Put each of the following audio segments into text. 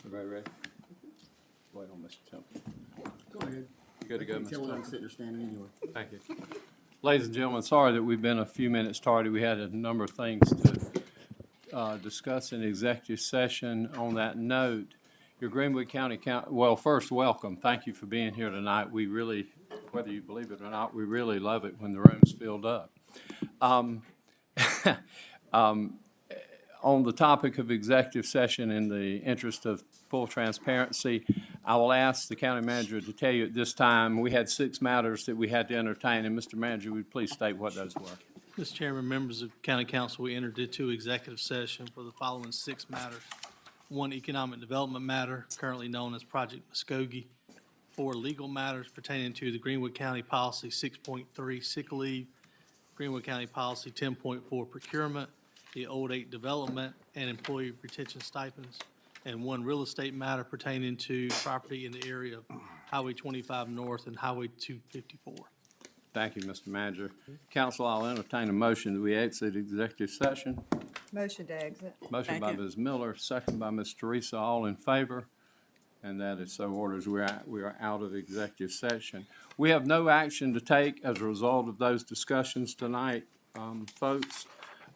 Everybody ready? Wait on Mr. Temple. Go ahead. You good to go, Mr. Tell what I'm Temple? sitting or standing anyway. Thank you. Ladies and gentlemen, sorry that we've been a few minutes tardy. We had a number of things to discuss in executive session. On that note, your Greenwood County well, first, welcome. Thank you for being here tonight. We really, whether you believe it or not, we really love it when the room's filled up. On the topic of executive session, in the interest of full transparency, I will ask the county manager to tell you at this time, we had 6 matters that we had to entertain, and Mr. Manager, would you please state what those were? Mr. Chairman, members of County Council, we entered into executive session for the following 6 matters. 1 economic development matter, currently known as Project Muskogee. 4 legal matters pertaining to the Greenwood County Policy 6.3 sick leave, Greenwood County Policy 10.4 procurement, the Old 8 development, and employee retention stipends, and 1 real estate matter pertaining to property in the area of Highway 25 North and Highway 254. Thank you, Mr. Manager. Council, I'll entertain a motion that we exit executive session. Motion to exit. Motion by Ms. Miller, second by Ms. Teresa, all in favor? And that is so ordered. We are out of executive session. We have no action to take as a result of those discussions tonight, folks.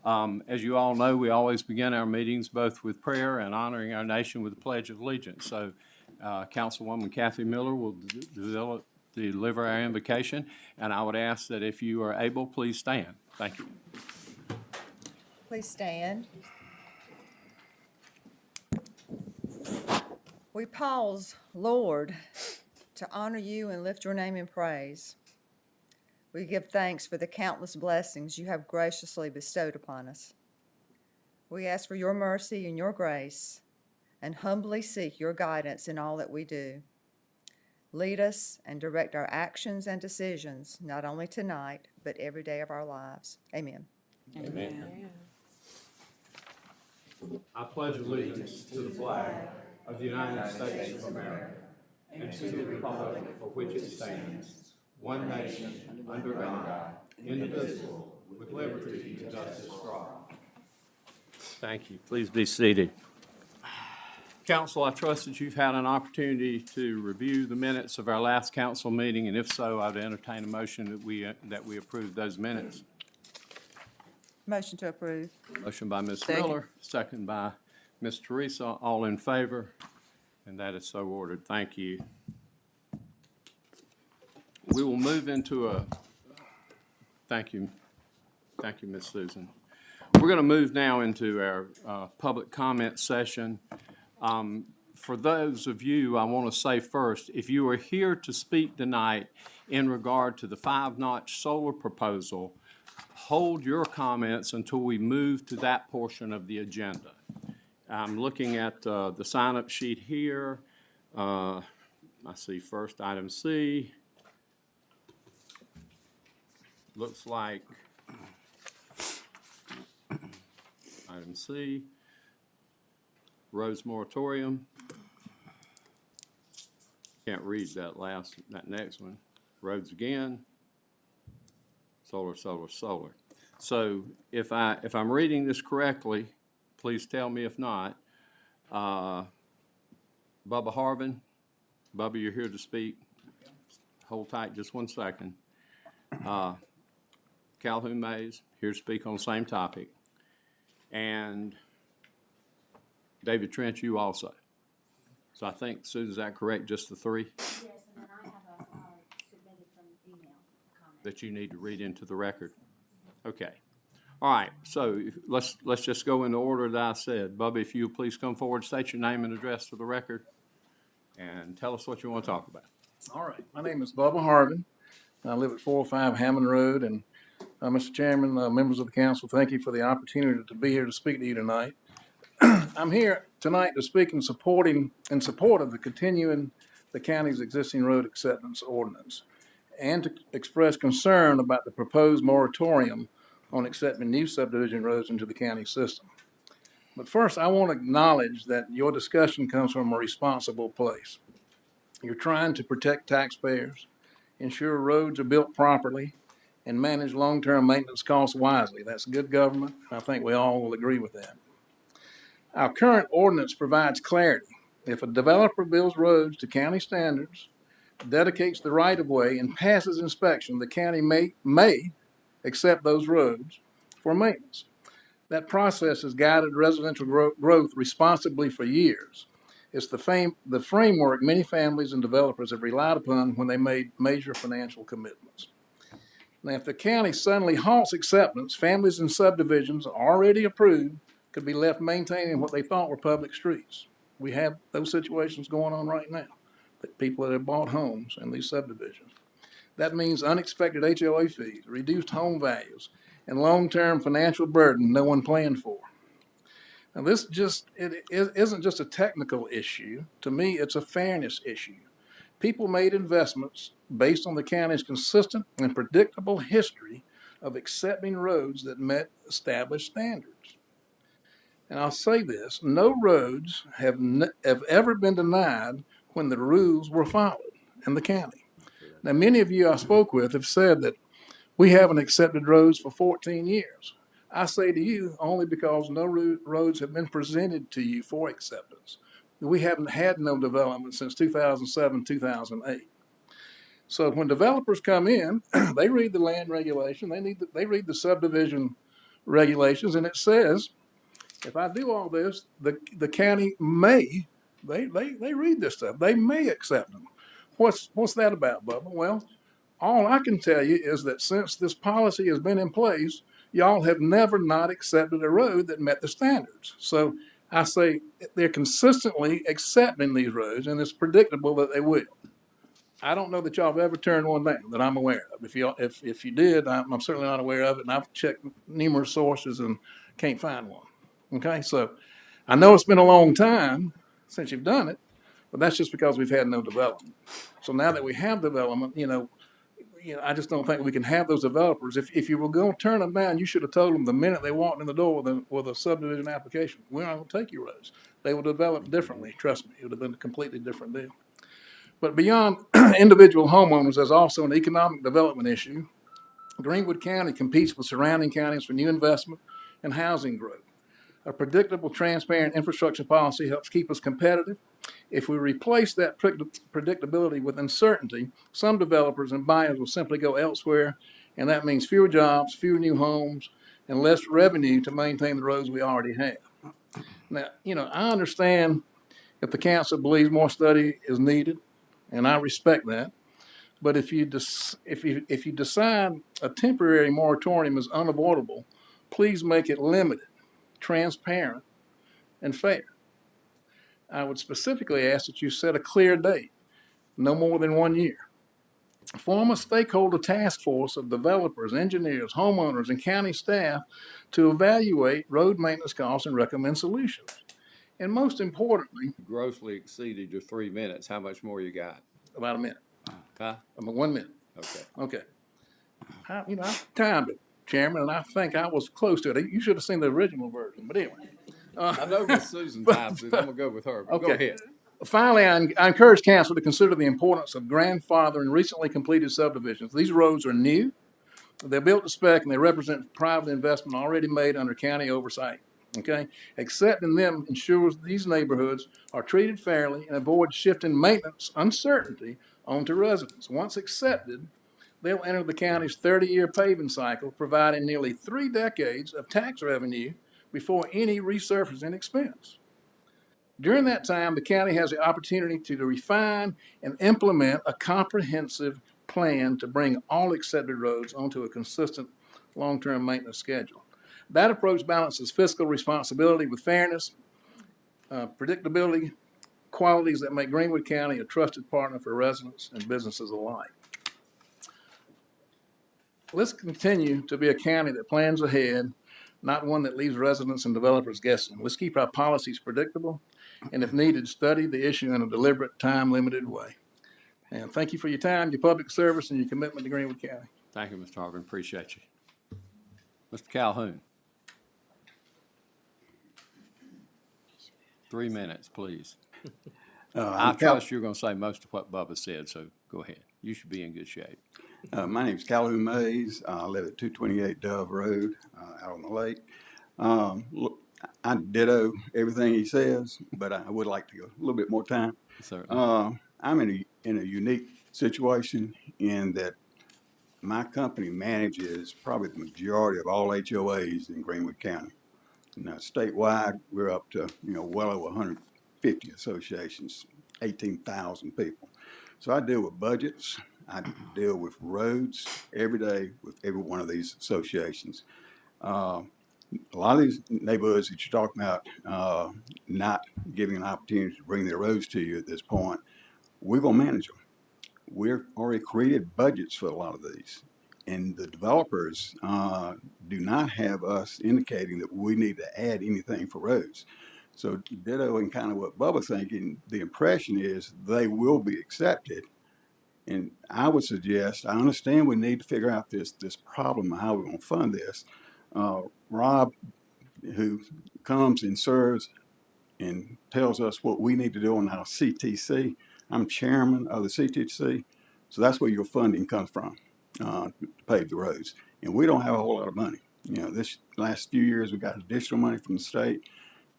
As you all know, we always begin our meetings both with prayer and honoring our nation with the Pledge of Allegiance. So Councilwoman Kathy Miller will deliver our invocation, and I would ask that if you are able, please stand. Thank you. Please stand. We pause, Lord, to honor you and lift your name in praise. We give thanks for the countless blessings you have graciously bestowed upon us. We ask for your mercy and your grace and humbly seek your guidance in all that we do. Lead us and direct our actions and decisions, not only tonight, but every day of our lives. Amen. Amen. I pledge allegiance to the flag of the United States of America and to the republic for which it stands, one nation, under God, indivisible, with liberty and justice for all. Thank you. Please be seated. Council, I trust that you've had an opportunity to review the minutes of our last council meeting, and if so, I'd entertain a motion that we approve those minutes. Motion to approve. Motion by Ms. Second. Miller, second by Ms. Teresa, all in favor, and that is so ordered. Thank you. We will move into thank you, Ms. Susan. We're going to move now into our public comment session. For those of you, I want to say first, if you are here to speak tonight in regard to the 5-notch solar proposal, hold your comments until we move to that portion of the agenda. I'm looking at the sign-up sheet here. I see first item C. Looks like item C, roads moratorium. Can't read that next one. Roads again. Solar, solar, solar. So if I'm reading this correctly, please tell me if not. Bubba Harvin, Bubba, you're here to speak. Hold tight just 1 second. Calhoun Mays, here to speak on the same topic. And David Trench, you also. So I think, Susan, is that correct, just the 3? Yes, and then I have submitted some email comments that you need to read into the record? Okay. All right, so let's just go in the order that I said. Bubba, if you please come forward, state your name and address for the record, and tell us what you want to talk about. All right. My name is Bubba Harvin. I live at 405 Hammond Road. And Mr. Chairman, members of the council, thank you for the opportunity to be here to speak to you tonight. I'm here tonight to speak in support of the continuing the county's existing road acceptance ordinance and to express concern about the proposed moratorium on accepting new subdivision roads into the county system. But first, I want to acknowledge that your discussion comes from a responsible place. You're trying to protect taxpayers, ensure roads are built properly, and manage long-term maintenance costs wisely. That's good government, and I think we all will agree with that. Our current ordinance provides clarity if a developer builds roads to county standards, dedicates the right-of-way, and passes inspection, the county may accept those roads for maintenance. That process has guided residential growth responsibly for years. It's the framework many families and developers have relied upon when they made major financial commitments. Now, if the county suddenly halts acceptance, families in subdivisions already approved could be left maintaining what they thought were public streets. We have those situations going on right now, that people that have bought homes in these subdivisions. That means unexpected HOA fees, reduced home values, and long-term financial burden no one planned for. Now, it isn't just a technical issue. To me, it's a fairness issue. People made investments based on the county's consistent and predictable history of accepting roads that met established standards. And I'll say this, no roads have ever been denied when the rules were followed in the county. Now, many of you I spoke with have said that we haven't accepted roads for 14 years. I say to you, only because no roads have been presented to you for acceptance. We haven't had no development since 2007, 2008. So when developers come in, they read the land regulation, they read the subdivision regulations, and it says, if I do all this, the county may, they read this stuff, they may accept them. What's that about, Bubba? Well, all I can tell you is that since this policy has been in place, y'all have never not accepted a road that met the standards. So I say they're consistently accepting these roads, and it's predictable that they will. I don't know that y'all have ever turned one down that I'm aware of. If you did, I'm certainly not aware of it, and I've checked numerous sources and can't find one. Okay, so I know it's been a long time since you've done it, but that's just because we've had no development. So now that we have development, I just don't think we can have those developers. If you were going to turn them down, you should have told them the minute they walked in the door with a subdivision application, we're not going to take your roads. They will develop differently. Trust me, it would have been a completely different deal. But beyond individual homeowners, there's also an economic development issue. Greenwood County competes with surrounding counties for new investment and housing growth. A predictable, transparent infrastructure policy helps keep us competitive. If we replace that predictability with uncertainty, some developers and buyers will simply go elsewhere, and that means fewer jobs, fewer new homes, and less revenue to maintain the roads we already have. Now, I understand if the council believes more study is needed, and I respect that. But if you decide a temporary moratorium is unavoidable, please make it limited, transparent, and fair. I would specifically ask that you set a clear date, no more than 1 year. Form a stakeholder task force of developers, engineers, homeowners, and county staff to evaluate road maintenance costs and recommend solutions. And most importantly, Grossly exceeded your 3 minutes. How much more you got? about a minute. Okay. 1 minute. Okay. Okay. I timed it, Chairman, and I think I was close to it. You should have seen the original version, but anyway. I know Miss Susan times it. I'm gonna go with her. But Okay. Go ahead. Finally, I encourage council to consider the importance of grandfather and recently completed subdivisions. These roads are new, they're built to spec, and they represent private investment already made under county oversight. Okay, accepting them ensures these neighborhoods are treated fairly and avoids shifting maintenance uncertainty onto residents. Once accepted, they'll enter the county's 30-year paving cycle, providing nearly 3 decades of tax revenue before any resurfacing expense. During that time, the county has the opportunity to refine and implement a comprehensive plan to bring all accepted roads onto a consistent long-term maintenance schedule. That approach balances fiscal responsibility with fairness, predictability, qualities that make Greenwood County a trusted partner for residents and businesses alike. Let's continue to be a county that plans ahead, not one that leaves residents and developers guessing. Let's keep our policies predictable, and if needed, study the issue in a deliberate, time-limited way. And thank you for your time, your public service, and your commitment to Greenwood County. Thank you, Mr. Harvin. Appreciate you. Mr. Calhoun. 3 minutes, please. I trust you're going to say most of what Bubba said, so go ahead. You should be in good shape. My name's Calhoun Mays. I live at 228 Dove Road out on the lake. Look, I ditto everything he says, but I would like to go a little bit more time. Certainly. I'm in a unique situation in that my company manages probably the majority of all HOAs in Greenwood County. Now, statewide, we're up to, well over 150 associations, 18,000 people. So I deal with budgets. I deal with roads every day with every one of these associations. A lot of these neighborhoods that you're talking about, not giving an opportunity to bring their roads to you at this point, we're gonna manage them. We've already created budgets for a lot of these. And the developers, do not have us indicating that we need to add anything for roads. So ditto and kind of what Bubba's thinking, the impression is they will be accepted. And I would suggest, I understand we need to figure out this problem, how we're gonna fund this. Rob, who comes and serves and tells us what we need to do on our CTC. I'm chairman of the CTC, so that's where your funding comes from, to pave the roads. And we don't have a whole lot of money. This last few years, we got additional money from the state.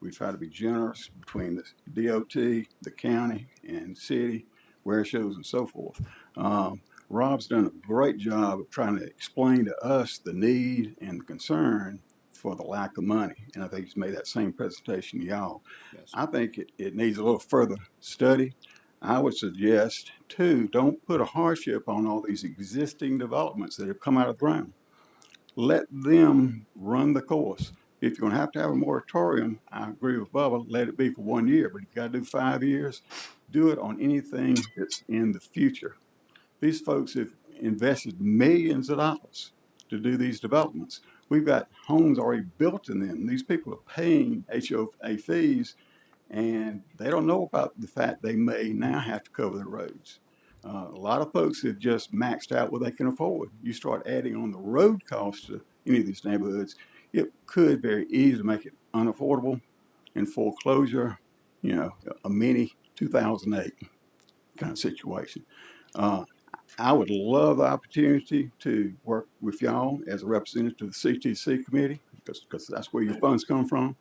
We try to be generous between the DOT, the county, and city, where shows and so forth. Rob's done a great job of trying to explain to us the need and the concern for the lack of money. And I think he's made that same presentation to y'all. Yes. I think it needs a little further study. I would suggest, too, don't put a hardship on all these existing developments that have come out of the ground. Let them run the course. If you're going to have a moratorium, I agree with Bubba, let it be for 1 year, but you got to do 5 years. Do it on anything that's in the future. These folks have invested millions of dollars to do these developments. We've got homes already built in them. These people are paying HOA fees, and they don't know about the fact they may now have to cover the roads. A lot of folks have just maxed out what they can afford. You start adding on the road costs to any of these neighborhoods, it could very easily make it unaffordable and foreclosure, a mini 2008 kind of situation. I would love the opportunity to work with y'all as a representative to the CTC committee, because that's where your funds come from,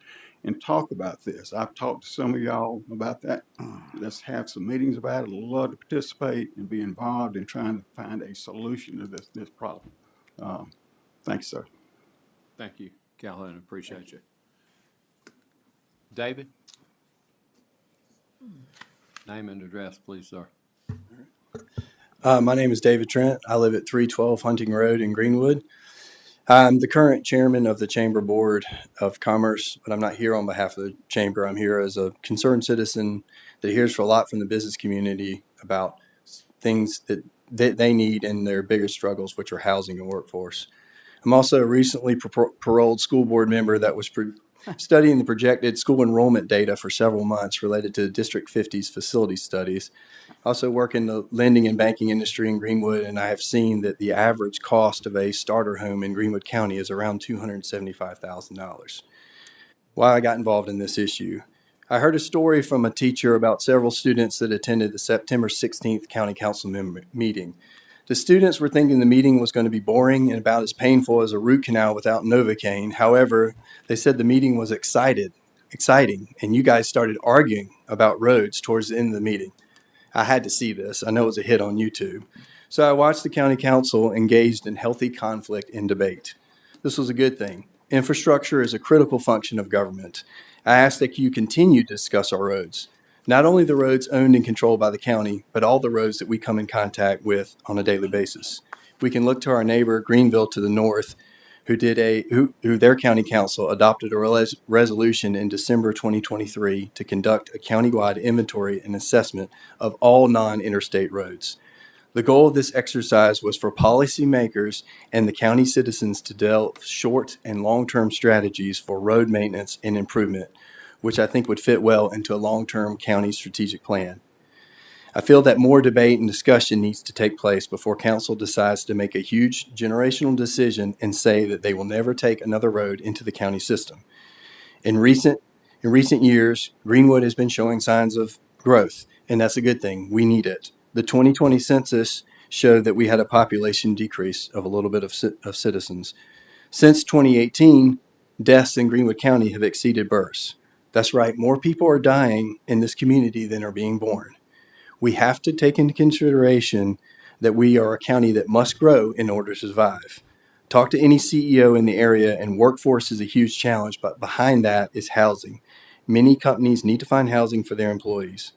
and talk about this. I've talked to some of y'all about that. Let's have some meetings about it. I'd love to participate and be involved in trying to find a solution to this problem. Thanks, sir. Thank you, Calhoun. Appreciate you. David? Name and address, please, sir. My name is David Trent. I live at 312 Hunting Road in Greenwood. I'm the current chairman of the Chamber Board of Commerce, but I'm not here on behalf of the Chamber. I'm here as a concerned citizen that hears a lot from the business community about things that they need and their biggest struggles, which are housing and workforce. I'm also a recently paroled school board member that was studying the projected school enrollment data for several months related to District 50's facility studies. I also work in the lending and banking industry in Greenwood, and I have seen that the average cost of a starter home in Greenwood County is around $275,000. Why I got involved in this issue. I heard a story from a teacher about several students that attended the September 16th County Council meeting. The students were thinking the meeting was going to be boring and about as painful as a root canal without Novocaine. However, they said the meeting was exciting, and you guys started arguing about roads towards the end of the meeting. I had to see this. I know it was a hit on YouTube. So I watched the county council engaged in healthy conflict and debate. This was a good thing. Infrastructure is a critical function of government. I ask that you continue to discuss our roads, not only the roads owned and controlled by the county, but all the roads that we come in contact with on a daily basis. We can look to our neighbor Greenville to the north, who their county council adopted a resolution in December 2023 to conduct a countywide inventory and assessment of all non-interstate roads. The goal of this exercise was for policymakers and the county citizens to develop short and long-term strategies for road maintenance and improvement, which I think would fit well into a long-term county strategic plan. I feel that more debate and discussion needs to take place before council decides to make a huge generational decision and say that they will never take another road into the county system. In recent years, Greenwood has been showing signs of growth, and that's a good thing. We need it. The 2020 census showed that we had a population decrease of a little bit of citizens. Since 2018, deaths in Greenwood County have exceeded births. That's right, more people are dying in this community than are being born. We have to take into consideration that we are a county that must grow in order to survive. Talk to any CEO in the area, and workforce is a huge challenge, but behind that is housing. Many companies need to find housing for their employees.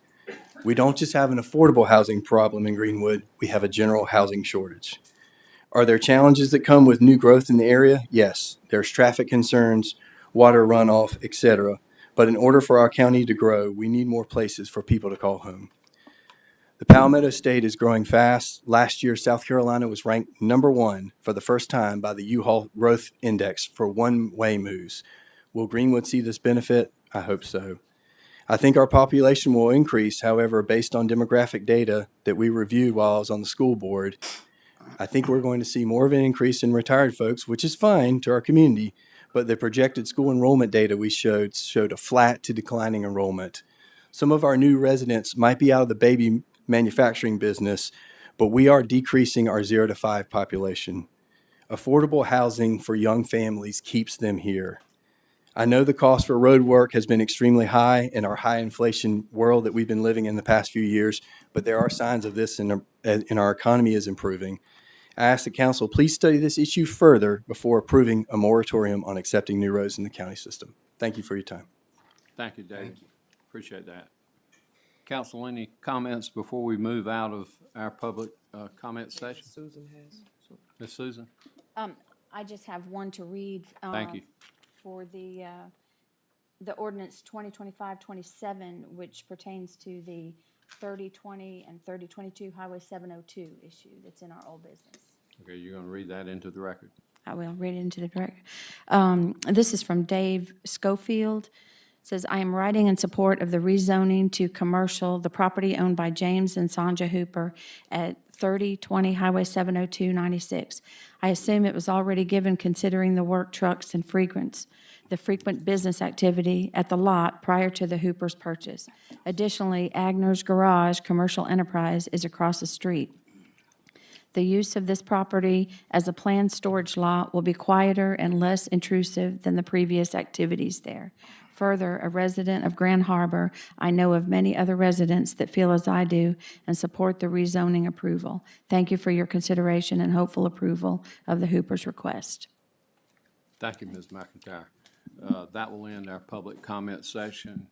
We don't just have an affordable housing problem in Greenwood, we have a general housing shortage. Are there challenges that come with new growth in the area? Yes. There's traffic concerns, water runoff, etc. But in order for our county to grow, we need more places for people to call home. The Palmetto State is growing fast. Last year, South Carolina was ranked #1 for the first time by the U-Haul Growth Index for one-way moves. Will Greenwood see this benefit? I hope so. I think our population will increase, however, based on demographic data that we reviewed while I was on the school board. I think we're going to see more of an increase in retired folks, which is fine to our community, but the projected school enrollment data we showed a flat to declining enrollment. Some of our new residents might be out of the baby manufacturing business, but we are decreasing our 0 to 5 population. Affordable housing for young families keeps them here. I know the cost for road work has been extremely high in our high inflation world that we've been living in the past few years, but there are signs of this in our economy is improving. I ask the council, please study this issue further before approving a moratorium on accepting new roads in the county system. Thank you for your time. Thank you, David. Appreciate that. Council, any comments before we move out of our public comment session? Susan has. Ms. Susan? I just have one to read. Thank you. For the ordinance 2025-27, which pertains to the 3020 and 3022 Highway 702 issue that's in our old business. Okay, you're going to read that into the record. I will read it into the record. This is from Dave Schofield. It says, I am writing in support of the rezoning to commercial, the property owned by James and Sanja Hooper at 3020 Highway 702-96. I assume it was already given considering the work trucks and the frequent business activity at the lot prior to the Hooper's purchase. Additionally, Agner's Garage Commercial Enterprise is across the street. The use of this property as a planned storage lot will be quieter and less intrusive than the previous activities there. Further, a resident of Grand Harbor, I know of many other residents that feel as I do and support the rezoning approval. Thank you for your consideration and hopeful approval of the Hooper's request. Thank you, Ms. McIntyre. That will end our public comment session.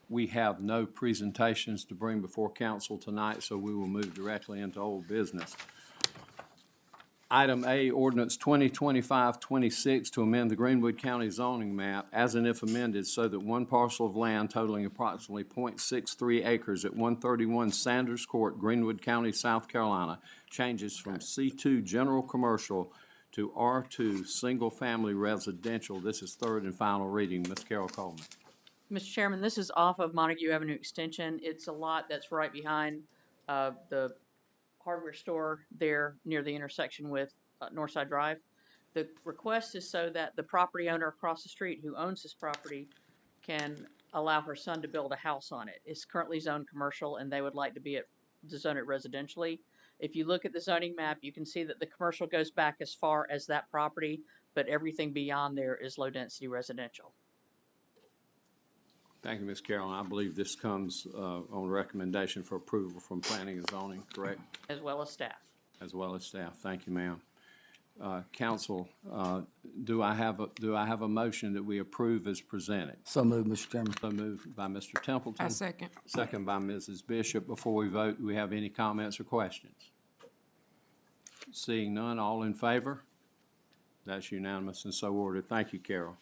We have no presentations to bring before council tonight, so we will move directly into old business. Item A, ordinance 2025-26 to amend the Greenwood County zoning map as and if amended so that one parcel of land totaling approximately .63 acres at 131 Sanders Court, Greenwood County, South Carolina, changes from C2 General Commercial to R2 Single Family Residential. This is third and final reading. Ms. Carol Coleman. Mr. Chairman, this is off of Montague Avenue Extension. It's a lot that's right behind the hardware store there near the intersection with Northside Drive. The request is so that the property owner across the street who owns this property can allow her son to build a house on it. It's currently zoned commercial and they would like to zone it residentially. If you look at the zoning map, you can see that the commercial goes back as far as that property, but everything beyond there is low density residential. Thank you, Ms. Carroll. I believe this comes on recommendation for approval from Planning and Zoning, correct? As well as staff. As well as staff. Thank you, ma'am. Council, do I have a motion that we approve as presented? So moved, Mr. Chairman. So moved by Mr. Templeton. I second. Second by Mrs. Bishop. Before we vote, do we have any comments or questions? Seeing none, all in favor? That's unanimous and so ordered. Thank you, Carol.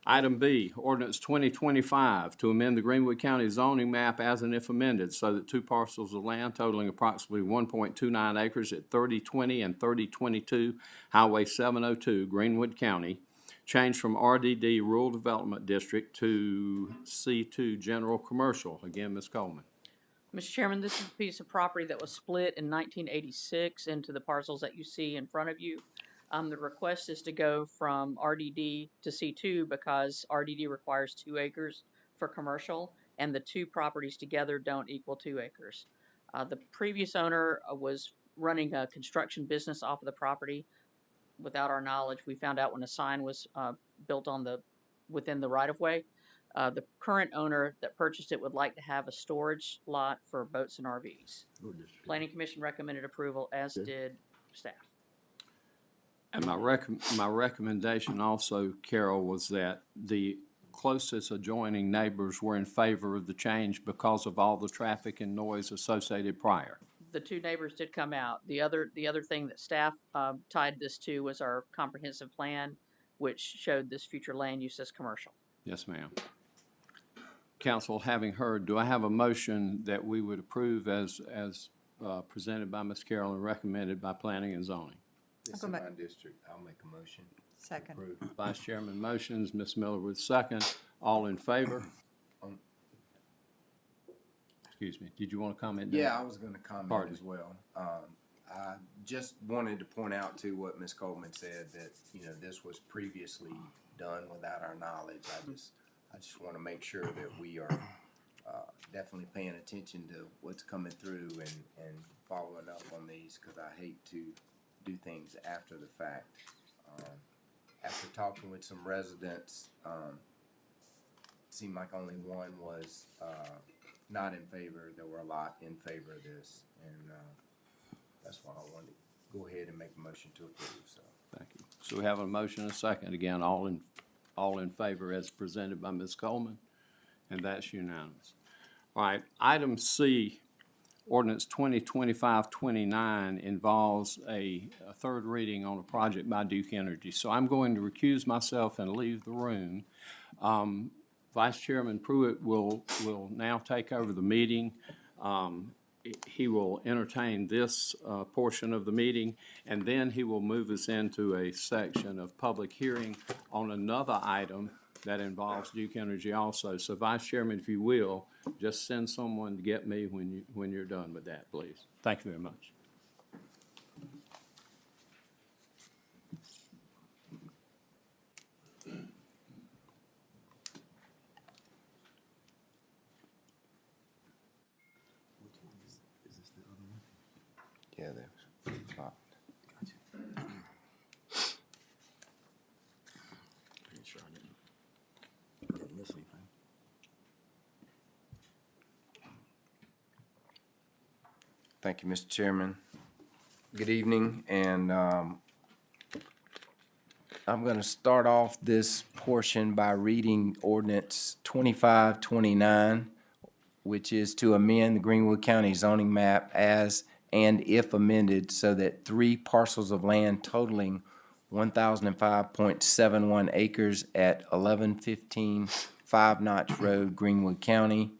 Item B, ordinance 2025 to amend the Greenwood County zoning map as and if amended so that two parcels of land totaling approximately 1.29 acres at 3020 and 3022 Highway 702, Greenwood County, change from RDD Rural Development District to C2 General Commercial. Again, Ms. Coleman. Mr. Chairman, this is a piece of property that was split in 1986 into the parcels that you see in front of you. The request is to go from RDD to C2 because RDD requires 2 acres for commercial, and the two properties together don't equal 2 acres. The previous owner was running a construction business off of the property. without our knowledge. We found out when a sign was built on within the right-of-way. The current owner that purchased it would like to have a storage lot for boats and RVs. Planning Commission recommended approval, as did staff. And my recommendation also, Carol, was that the closest adjoining neighbors were in favor of the change because of all the traffic and noise associated prior. The two neighbors did come out. The other thing that staff tied this to was our comprehensive plan, which showed this future land use as commercial. Yes, ma'am. Council, having heard, do I have a motion that we would approve as presented by Ms. Carroll and recommended by Planning and Zoning? This I'll is go my back. district. I'll make a motion. Second. Approve. Vice Chairman motions, Ms. Miller with second. All in favor? Excuse me, did you want to comment? Dan? Yeah, I was gonna comment Pardon. as well. I just wanted to point out to what Ms. Coleman said, that, this was previously done without our knowledge. I just wanna make sure that we are, definitely paying attention to what's coming through and following up on these, cause I hate to do things after the fact. After talking with some residents, seemed like only one was, not in favor. There were a lot in favor of this, and that's why I wanted to go ahead and make a motion to approve, so. Thank you. So we have a motion and a second. Again, all in favor as presented by Ms. Coleman, and that's unanimous. All right, item C, ordinance 2025-29 involves a third reading on a project by Duke Energy. So I'm going to recuse myself and leave the room. Vice Chairman Pruitt will now take over the meeting. He will entertain this portion of the meeting, and then he will move us into a section of public hearing on another item that involves Duke Energy also. So Vice Chairman, if you will, just send someone to get me when you're done with that, please. Thank you very much. Yeah, there's a lot. Pretty sure I didn't miss anything. Thank you, Mr. Chairman. Good evening, and I'm going to start off this portion by reading ordinance 2529, which is to amend the Greenwood County zoning map as and if amended so that 3 parcels of land totaling 1,005.71 acres at 1115 Five Notch Road, Greenwood County.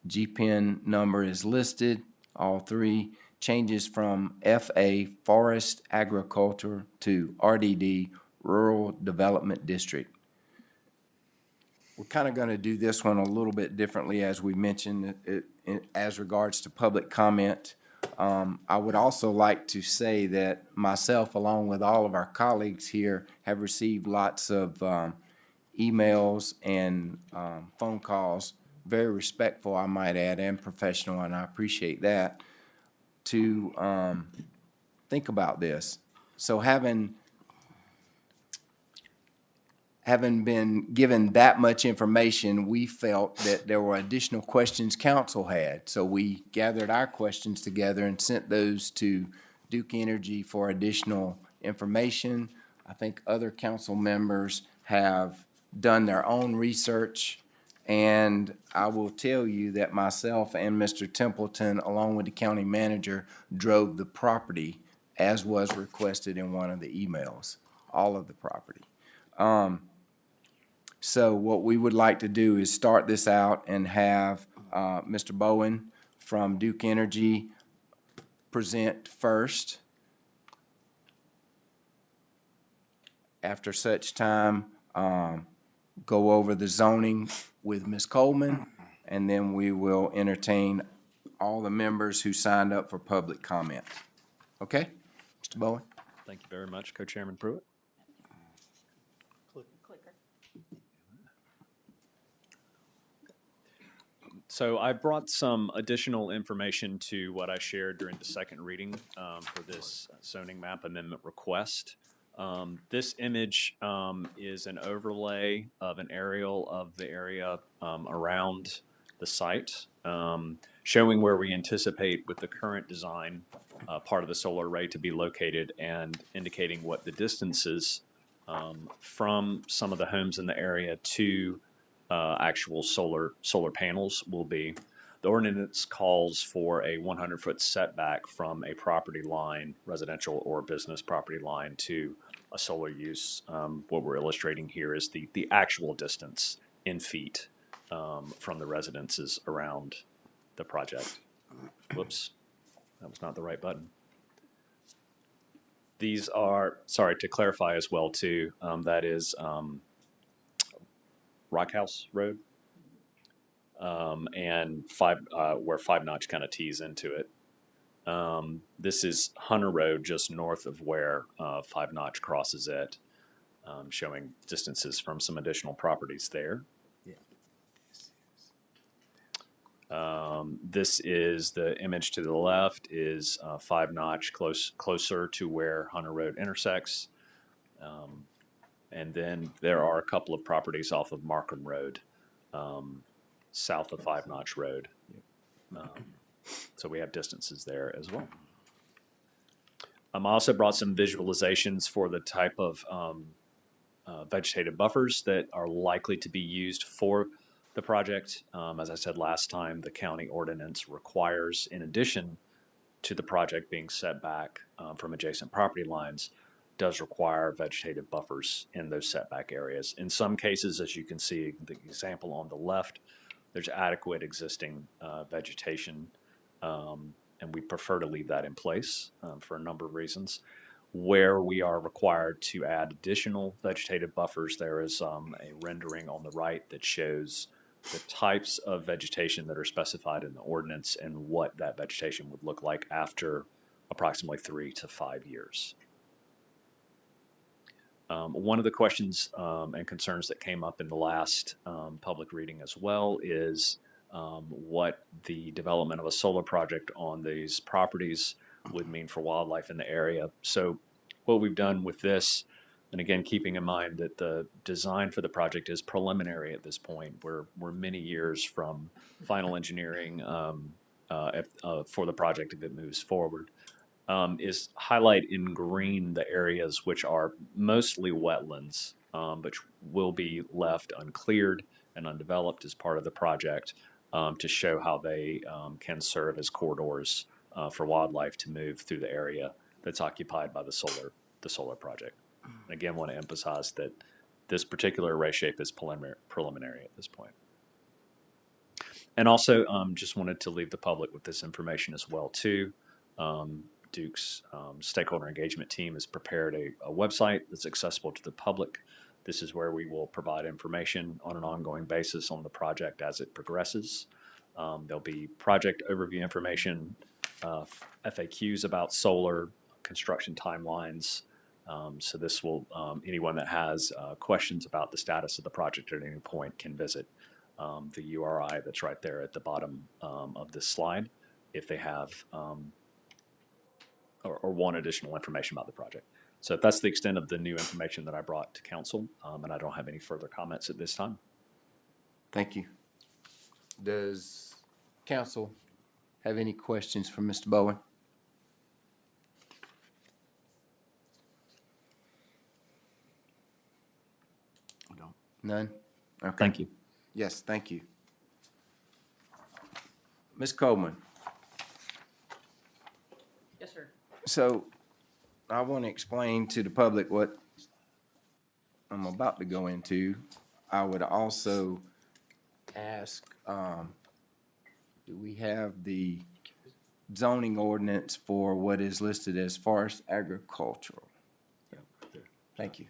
GPIN number is listed. All 3 changes from FA Forest Agriculture to RDD Rural Development District. We're kind of going to do this one a little bit differently, as we mentioned, as regards to public comment. I would also like to say that myself, along with all of our colleagues here, have received lots of emails and phone calls, very respectful, I might add, and professional, and I appreciate that, to think about this. So having been given that much information, we felt that there were additional questions council had. So we gathered our questions together and sent those to Duke Energy for additional information. I think other council members have done their own research. And I will tell you that myself and Mr. Templeton, along with the county manager, drove the property as was requested in one of the emails, all of the property. So what we would like to do is start this out and have Mr. Bowen from Duke Energy present first. After such time, go over the zoning with Ms. Coleman, and then we will entertain all the members who signed up for public comment. Okay, Mr. Bowen? Thank you very much, Co-Chairman Pruitt. So I brought some additional information to what I shared during the second reading for this zoning map amendment request. This image is an overlay of an aerial of the area around the site, showing where we anticipate with the current design part of the solar array to be located and indicating what the distances from some of the homes in the area to actual solar panels will be. The ordinance calls for a 100-foot setback from a property line, residential or business property line, to a solar use. What we're illustrating here is the actual distance in feet from the residences around the project. Whoops, that was not the right button. These are, sorry, to clarify as well too, that is Rock House Road. And where Five Notch kind of tees into it. This is Hunter Road, just north of where Five Notch crosses it, showing distances from some additional properties there. This is the image to the left is Five Notch closer to where Hunter Road intersects. And then there are a couple of properties off of Markham Road, south of Five Notch Road. So we have distances there as well. I also brought some visualizations for the type of vegetative buffers that are likely to be used for the project. As I said last time, the county ordinance requires, in addition to the project being set back from adjacent property lines, does require vegetative buffers in those setback areas. In some cases, as you can see, the example on the left, there's adequate existing vegetation, and we prefer to leave that in place for a number of reasons. Where we are required to add additional vegetative buffers, there is a rendering on the right that shows the types of vegetation that are specified in the ordinance and what that vegetation would look like after approximately 3 to 5 years. One of the questions and concerns that came up in the last public reading as well is what the development of a solar project on these properties would mean for wildlife in the area. So what we've done with this, and again, keeping in mind that the design for the project is preliminary at this point, we're many years from final engineering for the project if it moves forward. Is highlight in green the areas which are mostly wetlands, which will be left uncleared and undeveloped as part of the project to show how they can serve as corridors for wildlife to move through the area that's occupied by the solar project. Again, want to emphasize that this particular array shape is preliminary at this point. And also just wanted to leave the public with this information as well too. Duke's stakeholder engagement team has prepared a website that's accessible to the public. This is where we will provide information on an ongoing basis on the project as it progresses. There'll be project overview information, FAQs about solar, construction timelines. So this will, anyone that has questions about the status of the project at any point can visit the URI that's right there at the bottom of this slide if they have or want additional information about the project. So that's the extent of the new information that I brought to council, and I don't have any further comments at this time. Thank you. Does council have any questions for Mr. Bowen? None? Okay. Thank you. Yes, thank you. Ms. Coleman, Yes, sir. so I want to explain to the public what I'm about to go into. I would also ask, do we have the zoning ordinance for what is listed as forest agricultural? Thank you.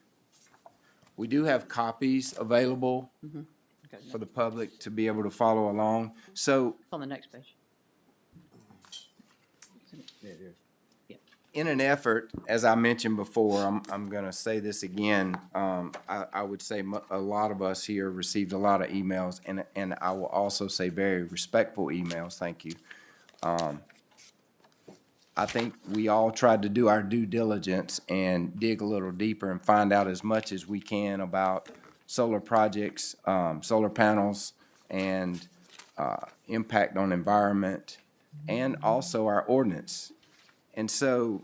We do have copies available Okay, for the public to be able to follow along. So on the next page. in an effort, as I mentioned before, I'm going to say this again. I would say a lot of us here received a lot of emails, and I will also say very respectful emails. Thank you. I think we all tried to do our due diligence and dig a little deeper and find out as much as we can about solar projects, solar panels, and impact on environment, and also our ordinance. And so,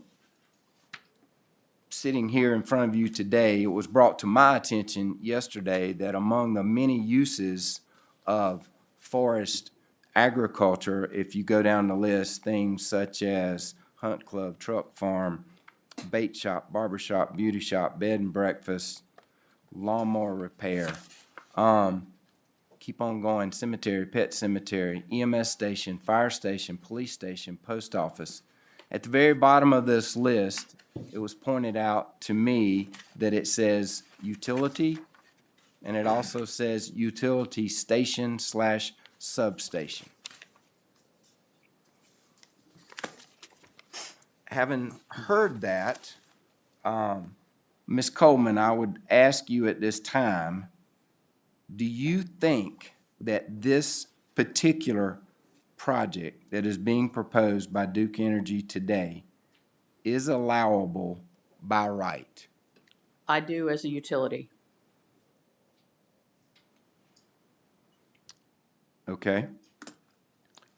sitting here in front of you today, it was brought to my attention yesterday that among the many uses of forest agriculture, if you go down the list, things such as hunt club, truck farm, bait shop, barber shop, beauty shop, bed and breakfast, lawnmower repair, keep on going, cemetery, pet cemetery, EMS station, fire station, police station, post office. At the very bottom of this list, it was pointed out to me that it says utility, and it also says utility station / substation. Having heard that, Ms. Coleman, I would ask you at this time, do you think that this particular project that is being proposed by Duke Energy today is allowable by right? I do as a utility. Okay.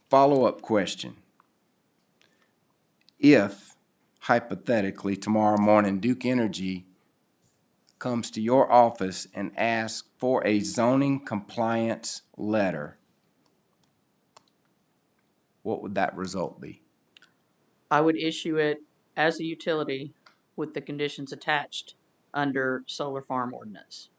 Follow-up question. If, hypothetically, tomorrow morning Duke Energy comes to your office and asks for a zoning compliance letter, what would that result be? I would issue it as a utility with the conditions attached under solar farm ordinance.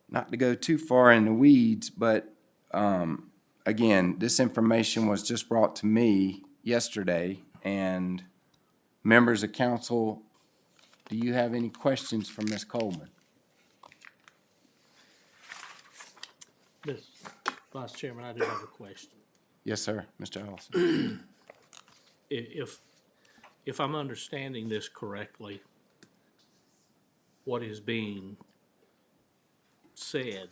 Not to go too far in the weeds, but again, this information was just brought to me yesterday, and members of council, do you have any questions for Ms. Coleman? Ms. Vice Chairman, I do have a question. Yes, sir, Mr. Ellison. If I'm understanding this correctly, what is being said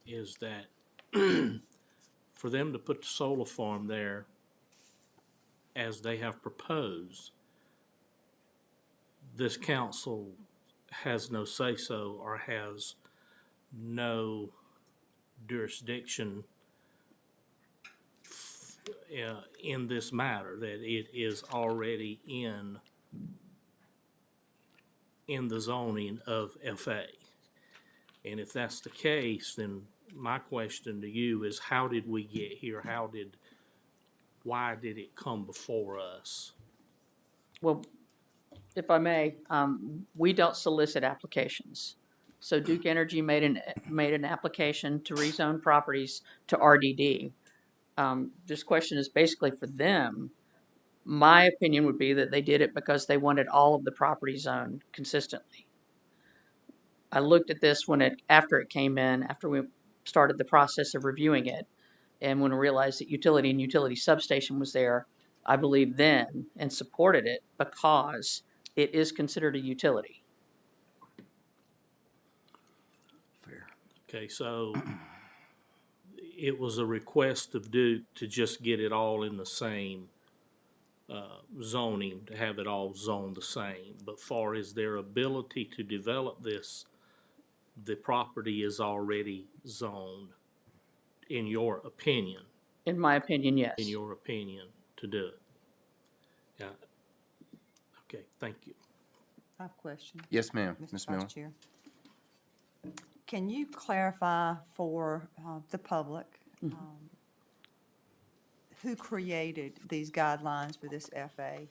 is that for them to put the solar farm there as they have proposed, this council has no say-so or has no jurisdiction in this matter, that it is already in the zoning of FA. And if that's the case, then my question to you is, how did we get here? Why did it come before us? Well, if I may, we don't solicit applications. So Duke Energy made an application to rezone properties to RDD. This question is basically for them. My opinion would be that they did it because they wanted all of the property zoned consistently. I looked at this after it came in, after we started the process of reviewing it, and when I realized that utility and utility substation was there, I believed then and supported it because it is considered a utility. Fair. Okay, so it was a request of Duke to just get it all in the same zoning, to have it all zoned the same. But far as their ability to develop this, the property is already zoned, in your opinion. In my opinion, yes. In your opinion, to do it. Yeah. Okay, thank you. I have a question. Yes, ma'am, Mr. Ms. Vice Miller. Chair. Can you clarify for the public who created these guidelines for this FA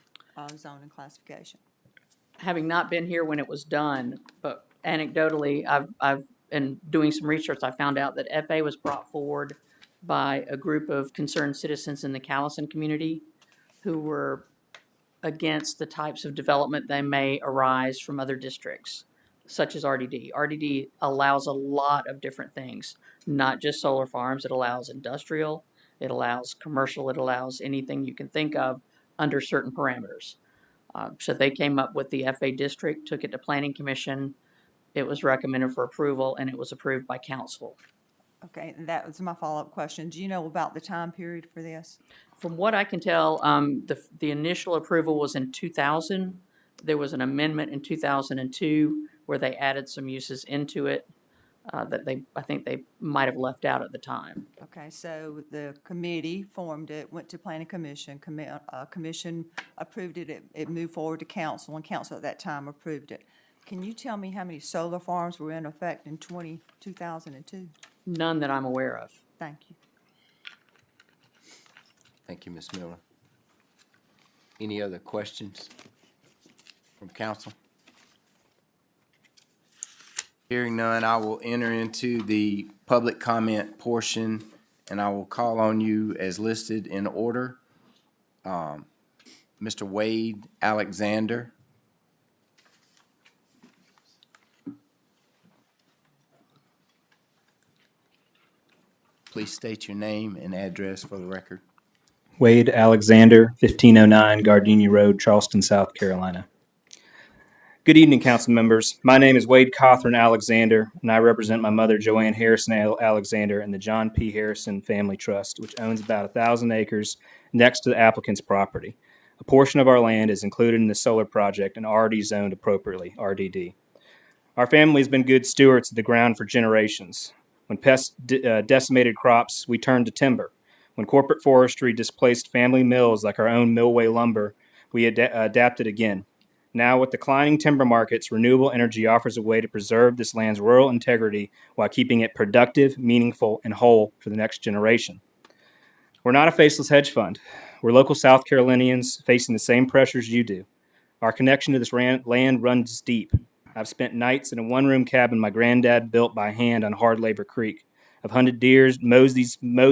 zoning classification? Having not been here when it was done, but anecdotally, I've in doing some research, I found out that FA was brought forward by a group of concerned citizens in the Callison community who were against the types of development that may arise from other districts, such as RDD. RDD allows a lot of different things, not just solar farms. It allows industrial, it allows commercial, it allows anything you can think of under certain parameters. So they came up with the FA district, took it to Planning Commission. It was recommended for approval, and it was approved by council. Okay, and that was my follow-up question. Do you know about the time period for this? From what I can tell, the initial approval was in 2000. There was an amendment in 2002 where they added some uses into it that I think they might have left out at the time. Okay, so the committee formed it, went to planning commission, commission approved it, it moved forward to council, and council at that time approved it. Can you tell me how many solar farms were in effect in 2002? None that I'm aware of. Thank you. Thank you, Ms. Miller. Any other questions from council? Hearing none, I will enter into the public comment portion, and I will call on you as listed in order. Mr. Wade Alexander. Please state your name and address for the record. Wade Alexander, 1509 Gardenia Road, Charleston, South Carolina. Good evening, council members. My name is Wade Cothran Alexander, and I represent my mother, Joanne Harrison Alexander, and the John P. Harrison Family Trust, which owns about 1,000 acres next to the applicant's property. A portion of our land is included in the solar project and already zoned appropriately, RDD. Our family has been good stewards of the ground for generations. When pests decimated crops, we turned to timber. When corporate forestry displaced family mills like our own Millway Lumber, we adapted again. Now, with declining timber markets, renewable energy offers a way to preserve this land's rural integrity while keeping it productive, meaningful, and whole for the next generation. We're not a faceless hedge fund. We're local South Carolinians facing the same pressures you do. Our connection to this land runs deep. I've spent nights in a one-room cabin my granddad built by hand on Hard Labor Creek. I've hunted deer, mowed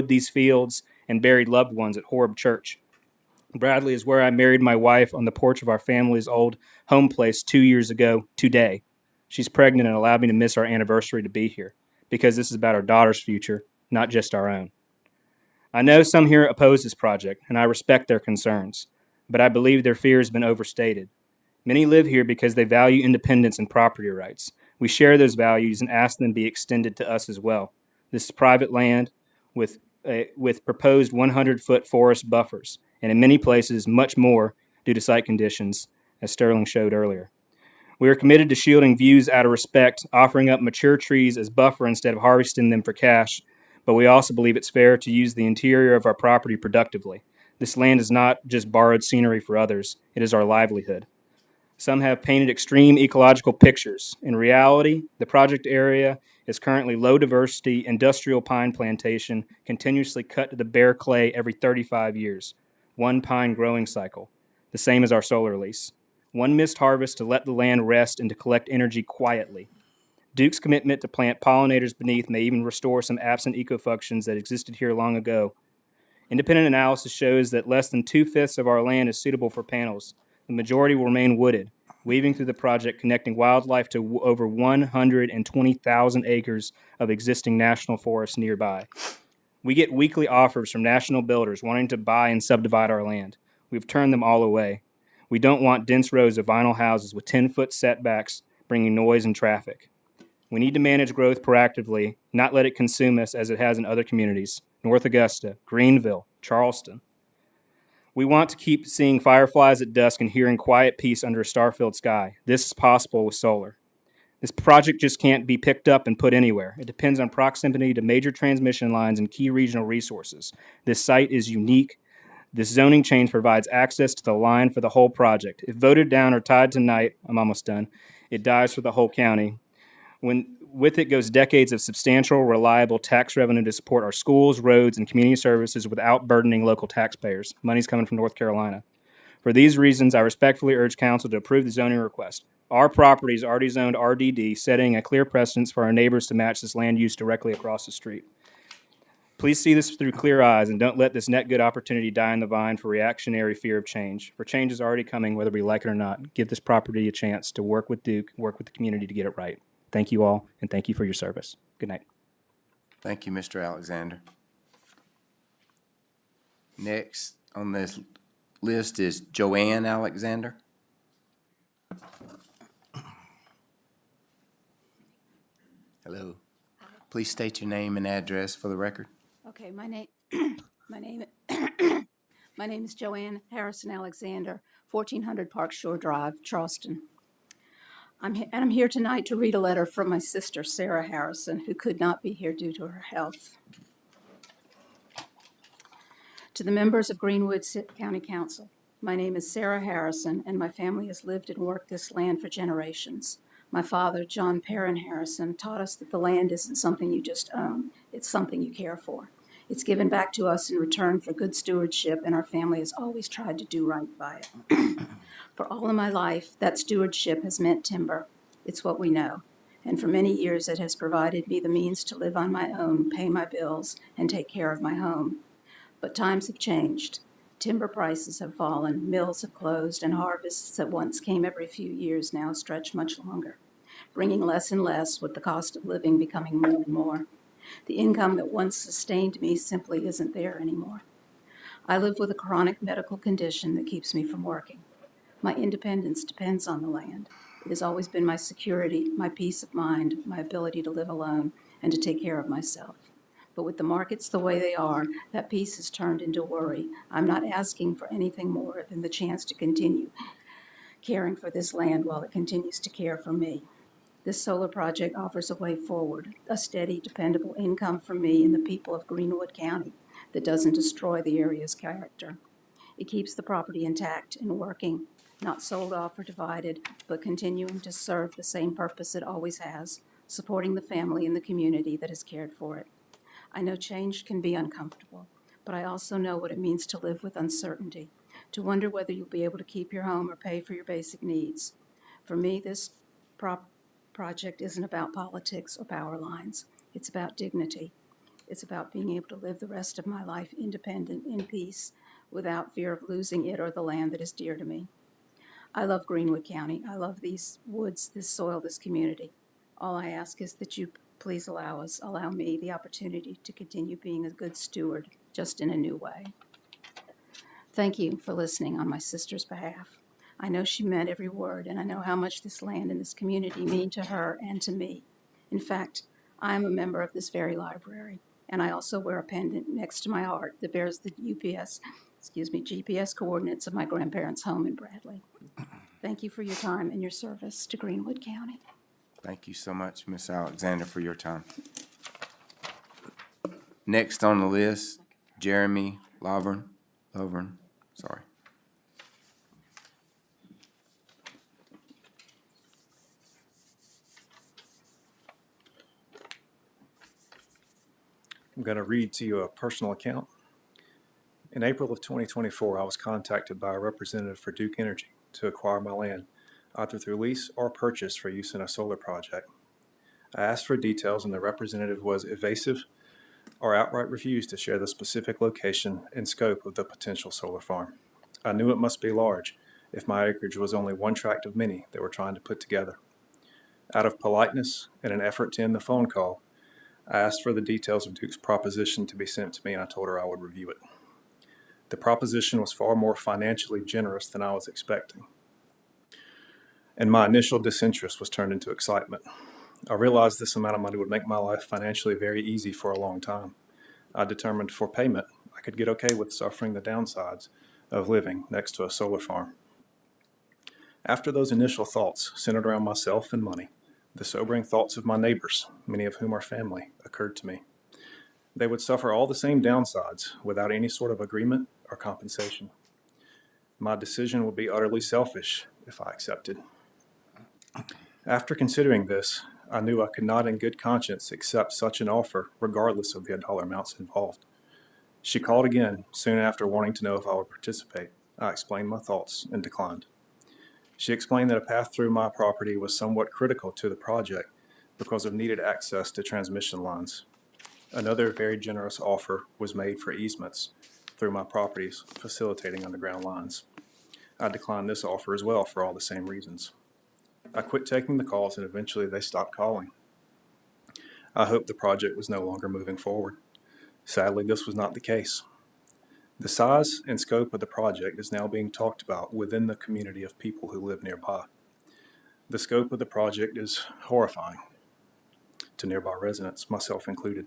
these fields, and buried loved ones at Horeb Church. Bradley is where I married my wife on the porch of our family's old home place 2 years ago today. She's pregnant and allowed me to miss our anniversary to be here, because this is about our daughter's future, not just our own. I know some here oppose this project, and I respect their concerns, but I believe their fear has been overstated. Many live here because they value independence and property rights. We share those values and ask them to be extended to us as well. This is private land with proposed 100-foot forest buffers, and in many places, much more due to site conditions, as Sterling showed earlier. We are committed to shielding views out of respect, offering up mature trees as buffer instead of harvesting them for cash, but we also believe it's fair to use the interior of our property productively. This land is not just borrowed scenery for others, it is our livelihood. Some have painted extreme ecological pictures. In reality, the project area is currently low diversity industrial pine plantation continuously cut to the bare clay every 35 years. One pine growing cycle, the same as our solar lease. One missed harvest to let the land rest and to collect energy quietly. Duke's commitment to plant pollinators beneath may even restore some absent ecofunctions that existed here long ago. Independent analysis shows that less than 2/5 of our land is suitable for panels. The majority will remain wooded, weaving through the project, connecting wildlife to over 120,000 acres of existing national forests nearby. We get weekly offers from national builders wanting to buy and subdivide our land. We've turned them all away. We don't want dense rows of vinyl houses with 10-foot setbacks bringing noise and traffic. We need to manage growth proactively, not let it consume us as it has in other communities, North Augusta, Greenville, Charleston. We want to keep seeing fireflies at dusk and hearing quiet peace under a star-filled sky. This is possible with solar. This project just can't be picked up and put anywhere. It depends on proximity to major transmission lines and key regional resources. This site is unique. This zoning change provides access to the line for the whole project. If voted down or tied tonight, I'm almost done, it dies for the whole county. With it goes decades of substantial, reliable tax revenue to support our schools, roads, and community services without burdening local taxpayers. Money's coming from North Carolina. For these reasons, I respectfully urge council to approve the zoning request. Our property is already zoned RDD, setting a clear precedence for our neighbors to match this land use directly across the street. Please see this through clear eyes and don't let this net good opportunity die in the vine for reactionary fear of change. For change is already coming, whether we like it or not. Give this property a chance to work with Duke, work with the community to get it right. Thank you all, and thank you for your service. Good night. Thank you, Mr. Alexander. Next on this list is Joanne Alexander. Hello. Please state your name and address for the record. Okay, my name, my name, my name is Joanne Harrison Alexander, 1400 Park Shore Drive, Charleston. I'm here tonight to read a letter from my sister, Sarah Harrison, who could not be here due to her health. To the members of Greenwood County Council, my name is Sarah Harrison, and my family has lived and worked this land for generations. My father, John Perrin Harrison, taught us that the land isn't something you just own, it's something you care for. It's given back to us in return for good stewardship, and our family has always tried to do right by it. For all of my life, that stewardship has meant timber. It's what we know. And for many years, it has provided me the means to live on my own, pay my bills, and take care of my home. But times have changed. Timber prices have fallen, mills have closed, and harvests that once came every few years now stretch much longer, bringing less and less, with the cost of living becoming more and more. The income that once sustained me simply isn't there anymore. I live with a chronic medical condition that keeps me from working. My independence depends on the land. It has always been my security, my peace of mind, my ability to live alone, and to take care of myself. But with the markets the way they are, that peace has turned into worry. I'm not asking for anything more than the chance to continue caring for this land while it continues to care for me. This solar project offers a way forward, a steady, dependable income for me and the people of Greenwood County that doesn't destroy the area's character. It keeps the property intact and working, not sold off or divided, but continuing to serve the same purpose it always has, supporting the family and the community that has cared for it. I know change can be uncomfortable, but I also know what it means to live with uncertainty, to wonder whether you'll be able to keep your home or pay for your basic needs. For me, this project isn't about politics or power lines. It's about dignity. It's about being able to live the rest of my life independent, in peace, without fear of losing it or the land that is dear to me. I love Greenwood County. I love these woods, this soil, this community. All I ask is that you please allow me the opportunity to continue being a good steward, just in a new way. Thank you for listening on my sister's behalf. I know she meant every word, and I know how much this land and this community mean to her and to me. In fact, I am a member of this very library, and I also wear a pendant next to my heart that bears the GPS coordinates of my grandparents' home in Bradley. Thank you for your time and your service to Greenwood County. Thank you so much, Ms. Alexander, for your time. Next on the list, Jeremy Lovern, sorry. I'm going to read to you a personal account. In April of 2024, I was contacted by a representative for Duke Energy to acquire my land, either through lease or purchase for use in a solar project. I asked for details, and the representative was evasive or outright refused to share the specific location and scope of the potential solar farm. I knew it must be large if my acreage was only one tract of many they were trying to put together. Out of politeness and an effort to end the phone call, I asked for the details of Duke's proposition to be sent to me, and I told her I would review it. The proposition was far more financially generous than I was expecting, and my initial disinterest was turned into excitement. I realized this amount of money would make my life financially very easy for a long time. I determined for payment, I could get okay with suffering the downsides of living next to a solar farm. After those initial thoughts centered around myself and money, the sobering thoughts of my neighbors, many of whom are family, occurred to me. They would suffer all the same downsides without any sort of agreement or compensation. My decision would be utterly selfish if I accepted. After considering this, I knew I could not in good conscience accept such an offer regardless of the dollar amounts involved. She called again soon after, wanting to know if I would participate. I explained my thoughts and declined. She explained that a path through my property was somewhat critical to the project because of needed access to transmission lines. Another very generous offer was made for easements through my properties, facilitating underground lines. I declined this offer as well for all the same reasons. I quit taking the calls, and eventually they stopped calling. I hoped the project was no longer moving forward. Sadly, this was not the case. The size and scope of the project is now being talked about within the community of people who live nearby. The scope of the project is horrifying. to nearby residents, myself included.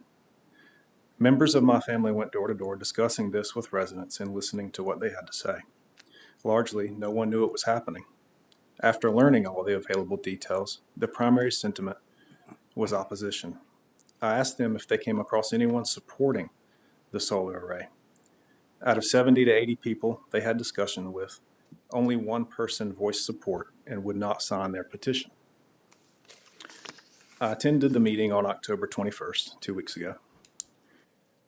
Members of my family went door to door discussing this with residents and listening to what they had to say. Largely, no one knew it was happening. After learning all the available details, the primary sentiment was opposition. I asked them if they came across anyone supporting the solar array. Out of 70 to 80 people they had discussion with, only one person voiced support and would not sign their petition. I attended the meeting on October 21st, 2 weeks ago,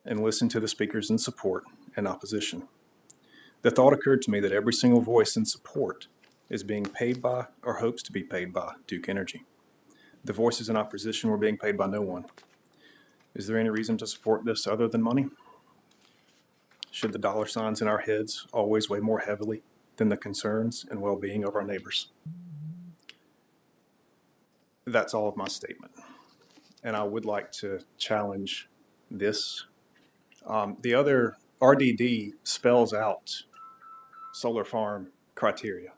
and listened to the speakers in support and opposition. The thought occurred to me that every single voice in support is being paid by or hopes to be paid by Duke Energy. The voices in opposition were being paid by no one. Is there any reason to support this other than money? Should the dollar signs in our heads always weigh more heavily than the concerns and well-being of our neighbors? That's all of my statement. And I would like to challenge this. The other RDD spells out solar farm criteria,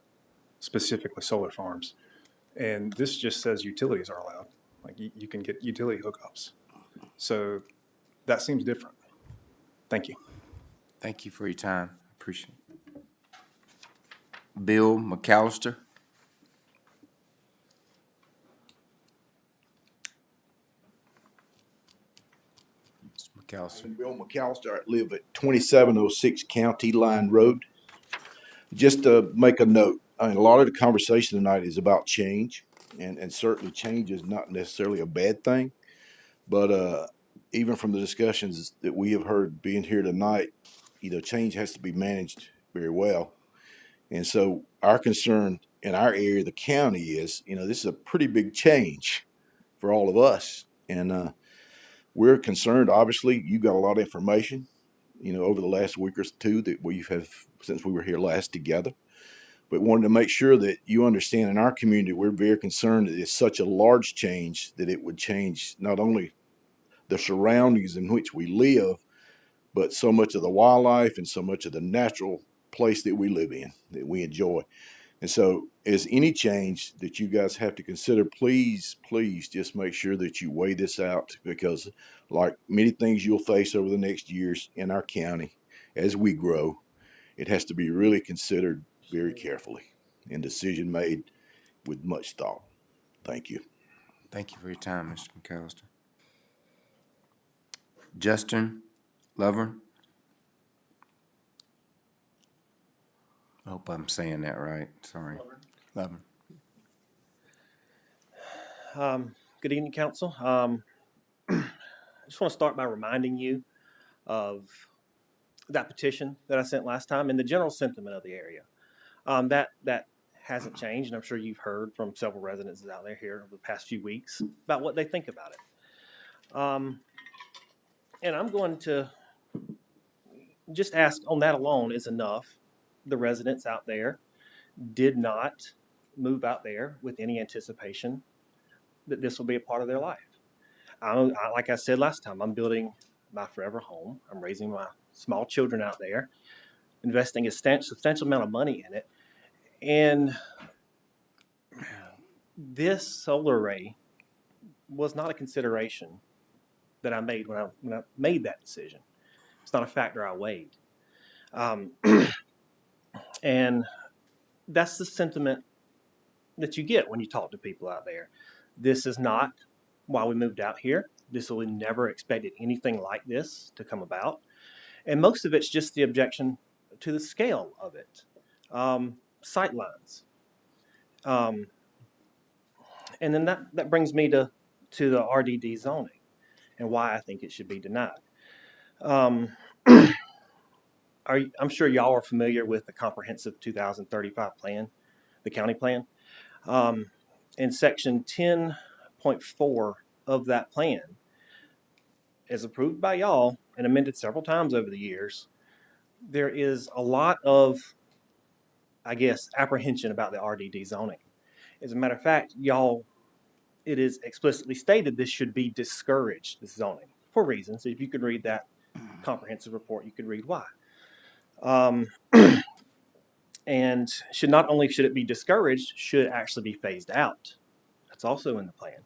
specifically solar farms. And this just says utilities are allowed. Like you can get utility hookups. So that seems different. Thank you. Thank you for your time. Appreciate it. Bill McAllister. Mr. McAllister. Bill McAllister. I live at 2706 County Line Road. Just to make a note, I mean, a lot of the conversation tonight is about change, and certainly change is not necessarily a bad thing. But even from the discussions that we have heard being here tonight, change has to be managed very well. And so our concern in our area, the county, is, this is a pretty big change for all of us. And we're concerned, obviously, you got a lot of information, over the last week or two that we have since we were here last together. But wanted to make sure that you understand in our community, we're very concerned that it's such a large change that it would change not only the surroundings in which we live, but so much of the wildlife and so much of the natural place that we live in, that we enjoy. And so as any change that you guys have to consider, please just make sure that you weigh this out, because like many things you'll face over the next years in our county, as we grow, it has to be really considered very carefully and decision made with much thought. Thank you. Thank you for your time, Mr. McAllister. Justin Lovern. I hope I'm saying that right. Sorry. Lovern. Good evening, Council. I just want to start by reminding you of that petition that I sent last time and the general sentiment of the area. That hasn't changed, and I'm sure you've heard from several residents out there here over the past few weeks about what they think about it. And I'm going to just ask, on that alone is enough. The residents out there did not move out there with any anticipation that this will be a part of their life. Like I said last time, I'm building my forever home. I'm raising my small children out there, investing a substantial amount of money in it. And this solar array was not a consideration that I made when I made that decision. It's not a factor I weighed. And that's the sentiment that you get when you talk to people out there. This is not why we moved out here. We never expected anything like this to come about. And most of it's just the objection to the scale of it. Sightlines. And then that brings me to the RDD zoning and why I think it should be denied. I'm sure y'all are familiar with the comprehensive 2035 plan, the county plan. In section 10.4 of that plan, as approved by y'all and amended several times over the years, there is a lot of, I guess, apprehension about the RDD zoning. As a matter of fact, y'all, it is explicitly stated this should be discouraged, this zoning, for reasons. If you could read that comprehensive report, you could read why. And not only should it be discouraged, should actually be phased out. That's also in the plan.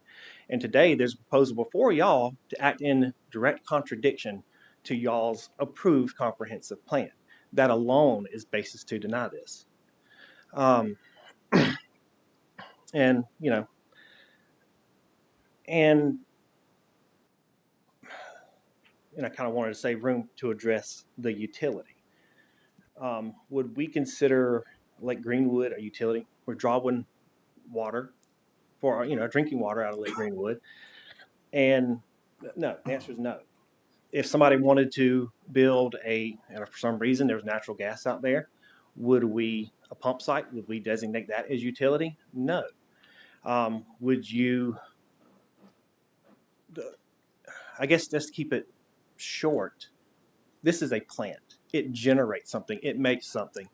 And today there's a proposal before y'all to act in direct contradiction to y'all's approved comprehensive plan. That alone is basis to deny this. And, you know, and I kind of wanted to save room to address the utility. Would we consider Lake Greenwood a utility? We're drawing water for, you know, drinking water out of Lake Greenwood. And no, the answer is no. If somebody wanted to build and for some reason there's natural gas out there, would we, a pump site, would we designate that as utility? No. Would you, I guess just to keep it short, this is a plant. It generates something. It makes something.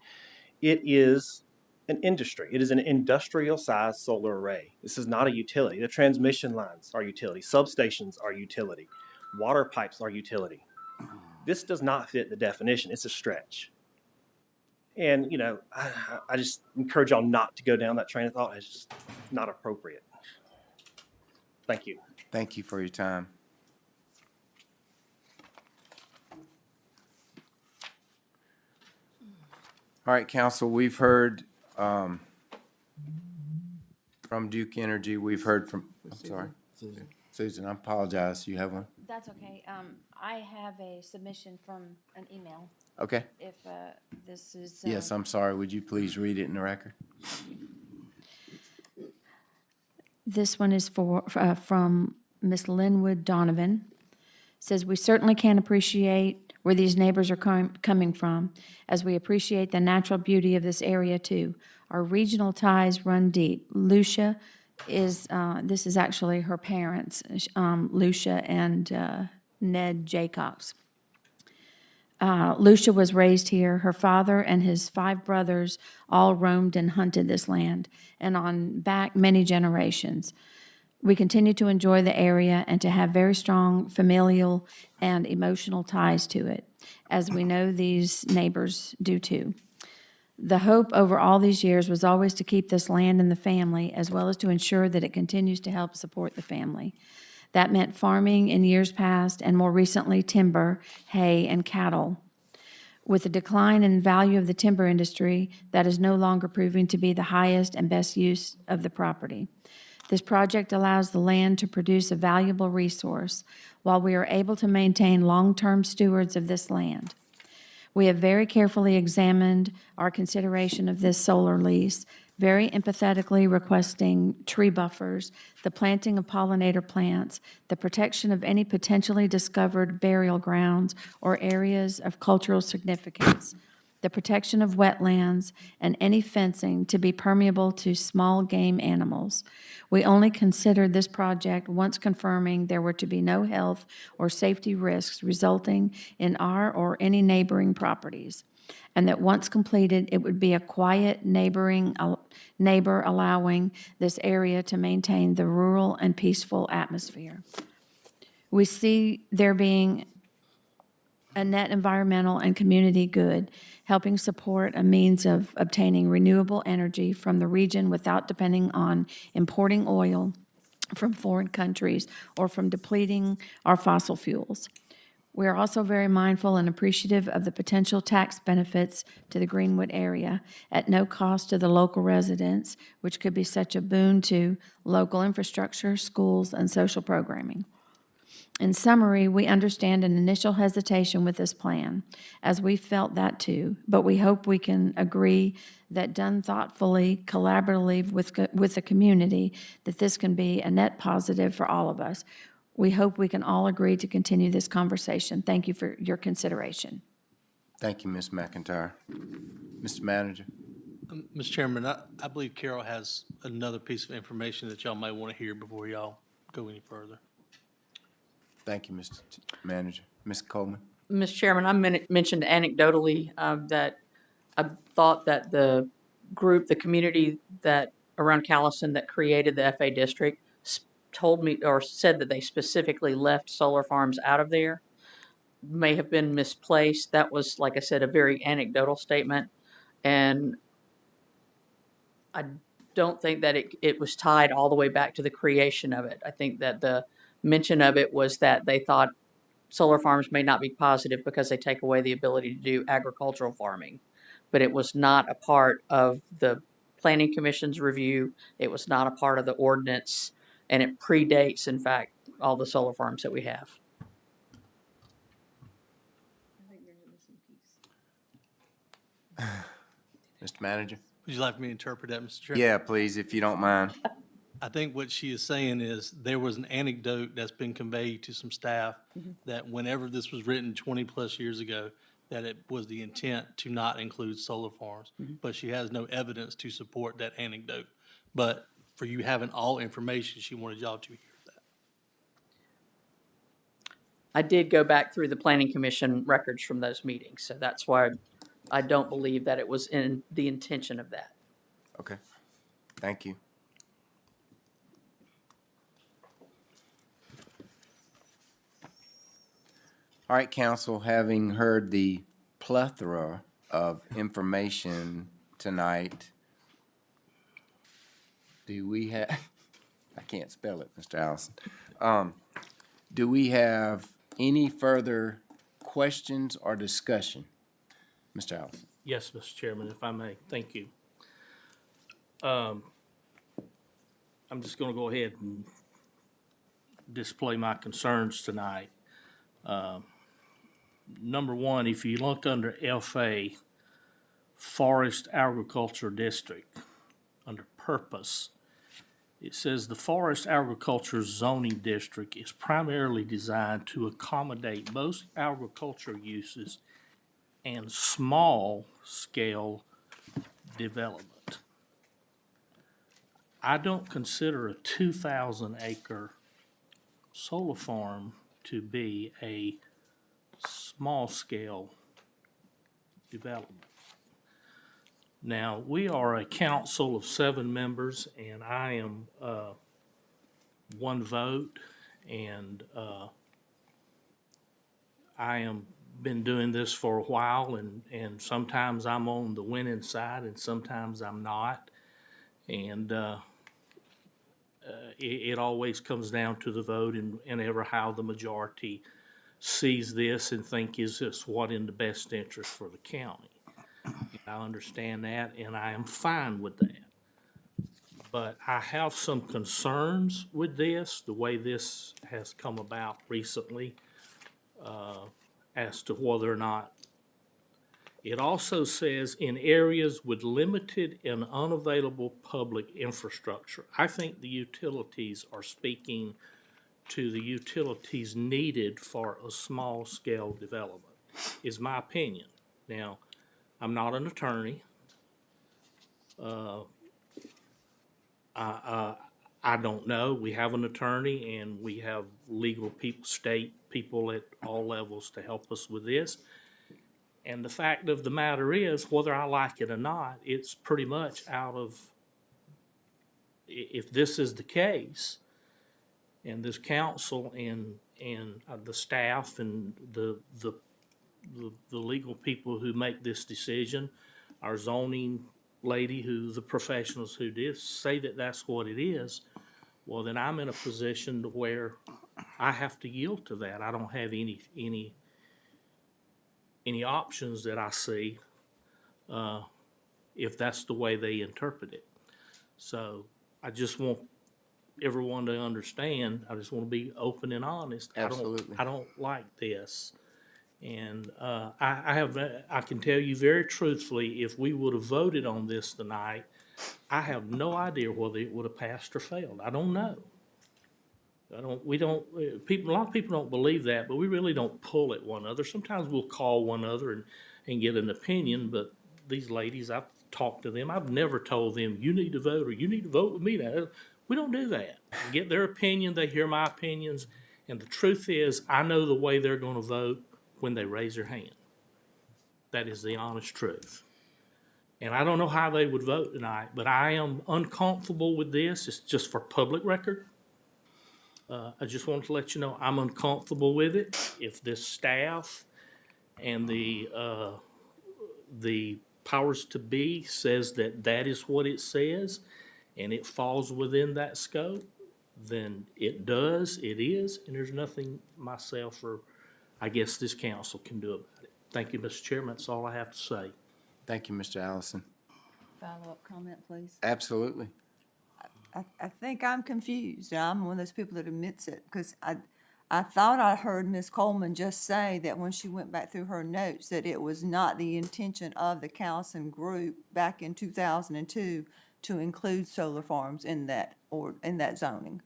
It is an industry. It is an industrial-sized solar array. This is not a utility. The transmission lines are utility. Substations are utility. Water pipes are utility. This does not fit the definition. It's a stretch. And, you know, I just encourage y'all not to go down that train of thought. It's just not appropriate. Thank you. Thank you for your time. All right, council, we've heard from Duke Energy. We've heard from, I'm sorry. Susan, I apologize. You have one? That's okay. I have a submission from an email, Okay. if this is. Yes, I'm sorry. Would you please read it in the record? This one is from Miss Linwood Donovan. Says, we certainly can appreciate where these neighbors are coming from, as we appreciate the natural beauty of this area too. Our regional ties run deep. Lucia is, this is actually her parents, Lucia and Ned Jaycox. Lucia was raised here. Her father and his 5 brothers all roamed and hunted this land, and on back many generations. We continue to enjoy the area and to have very strong familial and emotional ties to it, as we know these neighbors do too. The hope over all these years was always to keep this land in the family, as well as to ensure that it continues to help support the family. That meant farming in years past, and more recently timber, hay, and cattle. With the decline in value of the timber industry, that is no longer proving to be the highest and best use of the property. This project allows the land to produce a valuable resource while we are able to maintain long-term stewards of this land. We have very carefully examined our consideration of this solar lease, very empathetically requesting tree buffers, the planting of pollinator plants, the protection of any potentially discovered burial grounds or areas of cultural significance, the protection of wetlands, and any fencing to be permeable to small game animals. We only considered this project once confirming there were to be no health or safety risks resulting in our or any neighboring properties, and that once completed, it would be a quiet neighbor allowing this area to maintain the rural and peaceful atmosphere. We see there being a net environmental and community good, helping support a means of obtaining renewable energy from the region without depending on importing oil from foreign countries or from depleting our fossil fuels. We are also very mindful and appreciative of the potential tax benefits to the Greenwood area at no cost to the local residents, which could be such a boon to local infrastructure, schools, and social programming. In summary, we understand an initial hesitation with this plan, as we felt that too, but we hope we can agree that done thoughtfully, collaboratively with the community, that this can be a net positive for all of us. We hope we can all agree to continue this conversation. Thank you for your consideration. Thank you, Ms. McIntyre. Mr. Manager. Mr. Chairman, I believe Carol has another piece of information that y'all may want to hear before y'all go any further. Thank you, Mr. Manager. Ms. Coleman. Mr. Chairman, I mentioned anecdotally that I thought that the group, the community that around Callison that created the FA district told me or said that they specifically left solar farms out of there. May have been misplaced. That was, like I said, a very anecdotal statement. And don't think that it was tied all the way back to the creation of it. I think that the mention of it was that they thought solar farms may not be positive because they take away the ability to do agricultural farming. But it was not a part of the Planning Commission's review. It was not a part of the ordinance, and it predates, in fact, all the solar farms that we have. Mr. Manager? Would you like me to interpret that, Mr. Chairman? Yeah, please, if you don't mind. I think what she is saying is there was an anecdote that's been conveyed to some staff that whenever this was written 20-plus years ago, that it was the intent to not include solar farms. But she has no evidence to support that anecdote. But for you having all information, she wanted y'all to hear that. I did go back through the Planning Commission records from those meetings, so that's why I don't believe that it was in the intention of that. Okay, thank you. All right, council, having heard the plethora of information tonight, do we have, I can't spell it, Mr. Allison. Do we have any further questions or discussion? Mr. Allison? Yes, Mr. Chairman, if I may, thank you. I'm just going to go ahead and display my concerns tonight. Number one, if you look under FA, Forest Agriculture District, under purpose, it says the Forest Agriculture Zoning District is primarily designed to accommodate most agriculture uses and small-scale development. I don't consider a 2,000-acre solar farm to be a small-scale development. Now, we are a council of 7 members, and I am one vote, and I am been doing this for a while, and sometimes I'm on the winning side, and sometimes I'm not, and it always comes down to the vote and ever how the majority sees this and think, is this what in the best interest for the county? I understand that, and I am fine with that. But I have some concerns with this, the way this has come about recently, as to whether or not. It also says in areas with limited and unavailable public infrastructure. I think the utilities are speaking to the utilities needed for a small-scale development, is my opinion. Now, I'm not an attorney. I don't know. We have an attorney and we have legal people, state people at all levels to help us with this. And the fact of the matter is, whether I like it or not, it's pretty much out of, if this is the case, and this council and the staff and the legal people who make this decision, our zoning lady, who the professionals who did say that that's what it is, well, then I'm in a position to where I have to yield to that. I don't have any options that I see if that's the way they interpret it. So I just want everyone to understand. I just want to be open and honest. Absolutely. I don't like this. And I can tell you very truthfully, if we would have voted on this tonight, I have no idea whether it would have passed or failed. I don't know. A lot of people don't believe that, but we really don't pull at one another. Sometimes we'll call one another and get an opinion, but these ladies, I've talked to them. I've never told them, you need to vote or you need to vote with me now. We don't do that. I get their opinion, they hear my opinions, and the truth is, I know the way they're going to vote when they raise their hand. That is the honest truth. And I don't know how they would vote tonight, but I am uncomfortable with this. It's just for public record. I just wanted to let you know I'm uncomfortable with it. If this staff and the powers to be says that that is what it says, and it falls within that scope, then it does, it is, and there's nothing myself or I guess this council can do about it. Thank you, Mr. Chairman. That's all I have to say. Thank you, Mr. Allison. Follow-up comment, please. Absolutely. I think I'm confused. I'm one of those people that admits it, because I thought I heard Ms. Coleman just say that when she went back through her notes, that it was not the intention of the Callison group back in 2002 to include solar farms in that, or in that zoning.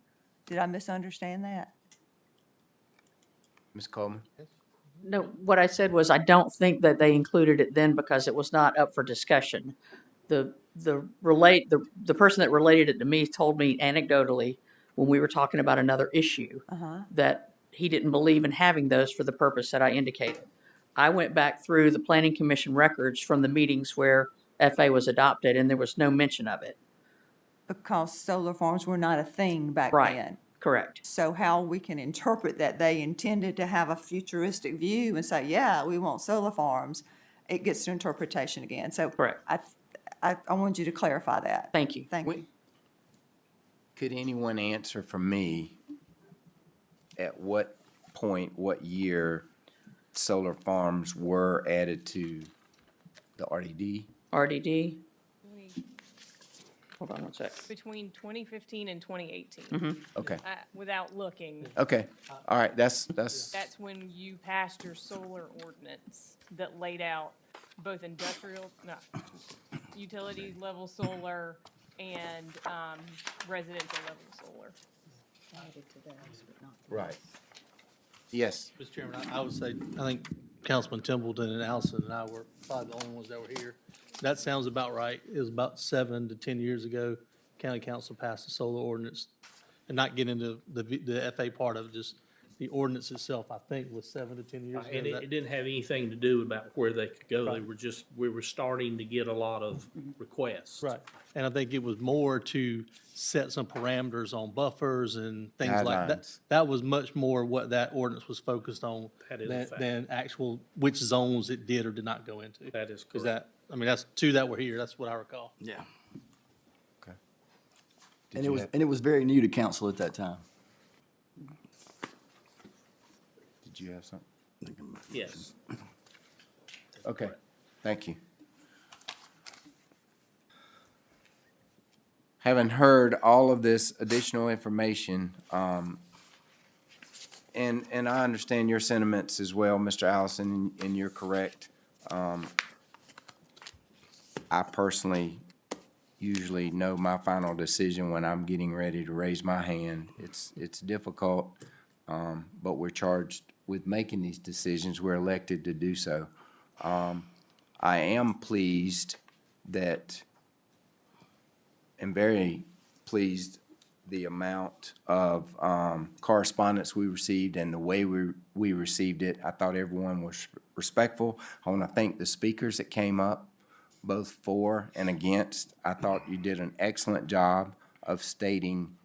Did I misunderstand that? Ms. Coleman? No, what I said was I don't think that they included it then because it was not up for discussion. The person that related it to me told me anecdotally when we were talking about another issue that he didn't believe in having those for the purpose that I indicated. I went back through the planning commission records from the meetings where FA was adopted and there was no mention of it. Because solar farms were not a thing back Right. then. Correct. So how we can interpret that they intended to have a futuristic view and say, yeah, we want solar farms, it gets to interpretation again. So Correct. I want you to clarify that. Thank you. Thank you. Could anyone answer for me at what point, what year solar farms were added to the RDD? RDD. Hold on one sec. Between 2015 and 2018. Okay, Without looking, okay, all right, that's, that's when you passed your solar ordinance that laid out both utility level solar and residential level solar. right. Yes, Mr. Chairman, I would say, I think Councilman Templeton and Allison and I were probably the only ones that were here. That sounds about right. It was about 7 to 10 years ago, county council passed the solar ordinance. And not get into the FA part of it, just the ordinance itself, I think, was 7 to 10 years ago. And it didn't have anything to do about where they could go. They were just, we were starting to get a lot of requests. Right. And I think it was more to set some parameters on buffers and things like that. Guidelines. That was much more what that ordinance was focused on That is a fact. than actual which zones it did or did not go into. That is Is correct. that, I mean, that's two that were here. That's what I recall. Yeah. okay. And it was very new to council at that time. Did you have something? Yes. Okay, thank you. Having heard all of this additional information, and I understand your sentiments as well, Mr. Allison, and you're correct. I personally usually know my final decision when I'm getting ready to raise my hand. It's difficult, but we're charged with making these decisions. We're elected to do so. I am pleased that, and very pleased the amount of correspondence we received and the way we received it. I thought everyone was respectful. I want to thank the speakers that came up, both for and against. I thought you did an excellent job of stating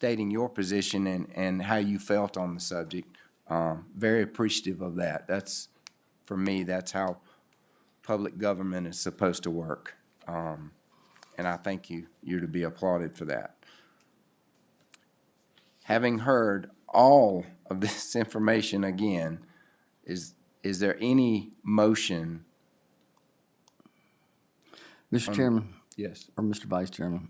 your position and how you felt on the subject. Very appreciative of that. That's, for me, that's how public government is supposed to work. And I thank you. You're to be applauded for that. Having heard all of this information again, is there any motion? Mr. Chairman, Yes. or Mr. Vice Chairman,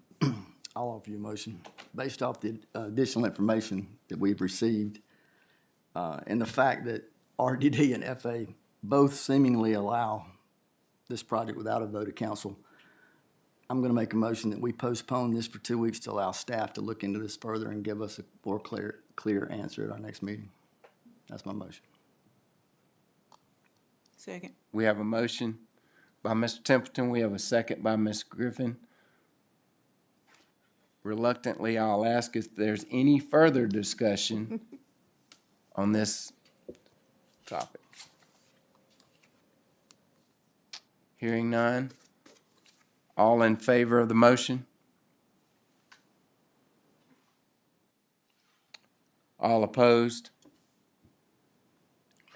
I'll offer you a motion based off the additional information that we've received and the fact that RDD and FA both seemingly allow this project without a vote of council. I'm going to make a motion that we postpone this for 2 weeks to allow staff to look into this further and give us a more clear answer at our next meeting. That's my motion. Second. We have a motion by Mr. Templeton. We have a second by Ms. Griffin. Reluctantly, I'll ask if there's any further discussion on this topic. Hearing none. All in favor of the motion? All opposed?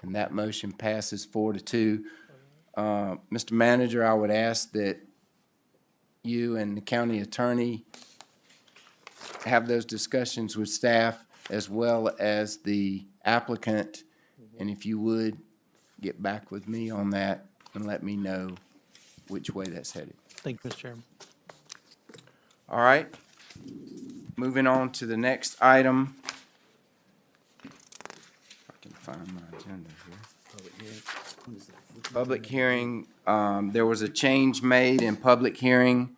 And that motion passes 4-2. Mr. Manager, I would ask that you and the county attorney have those discussions with staff as well as the applicant. And if you would, get back with me on that and let me know which way that's headed. Thank you, Mr. Chairman. All right. Moving on to the next item. If I can find my agenda here. Public hearing, there was a change made in public hearing.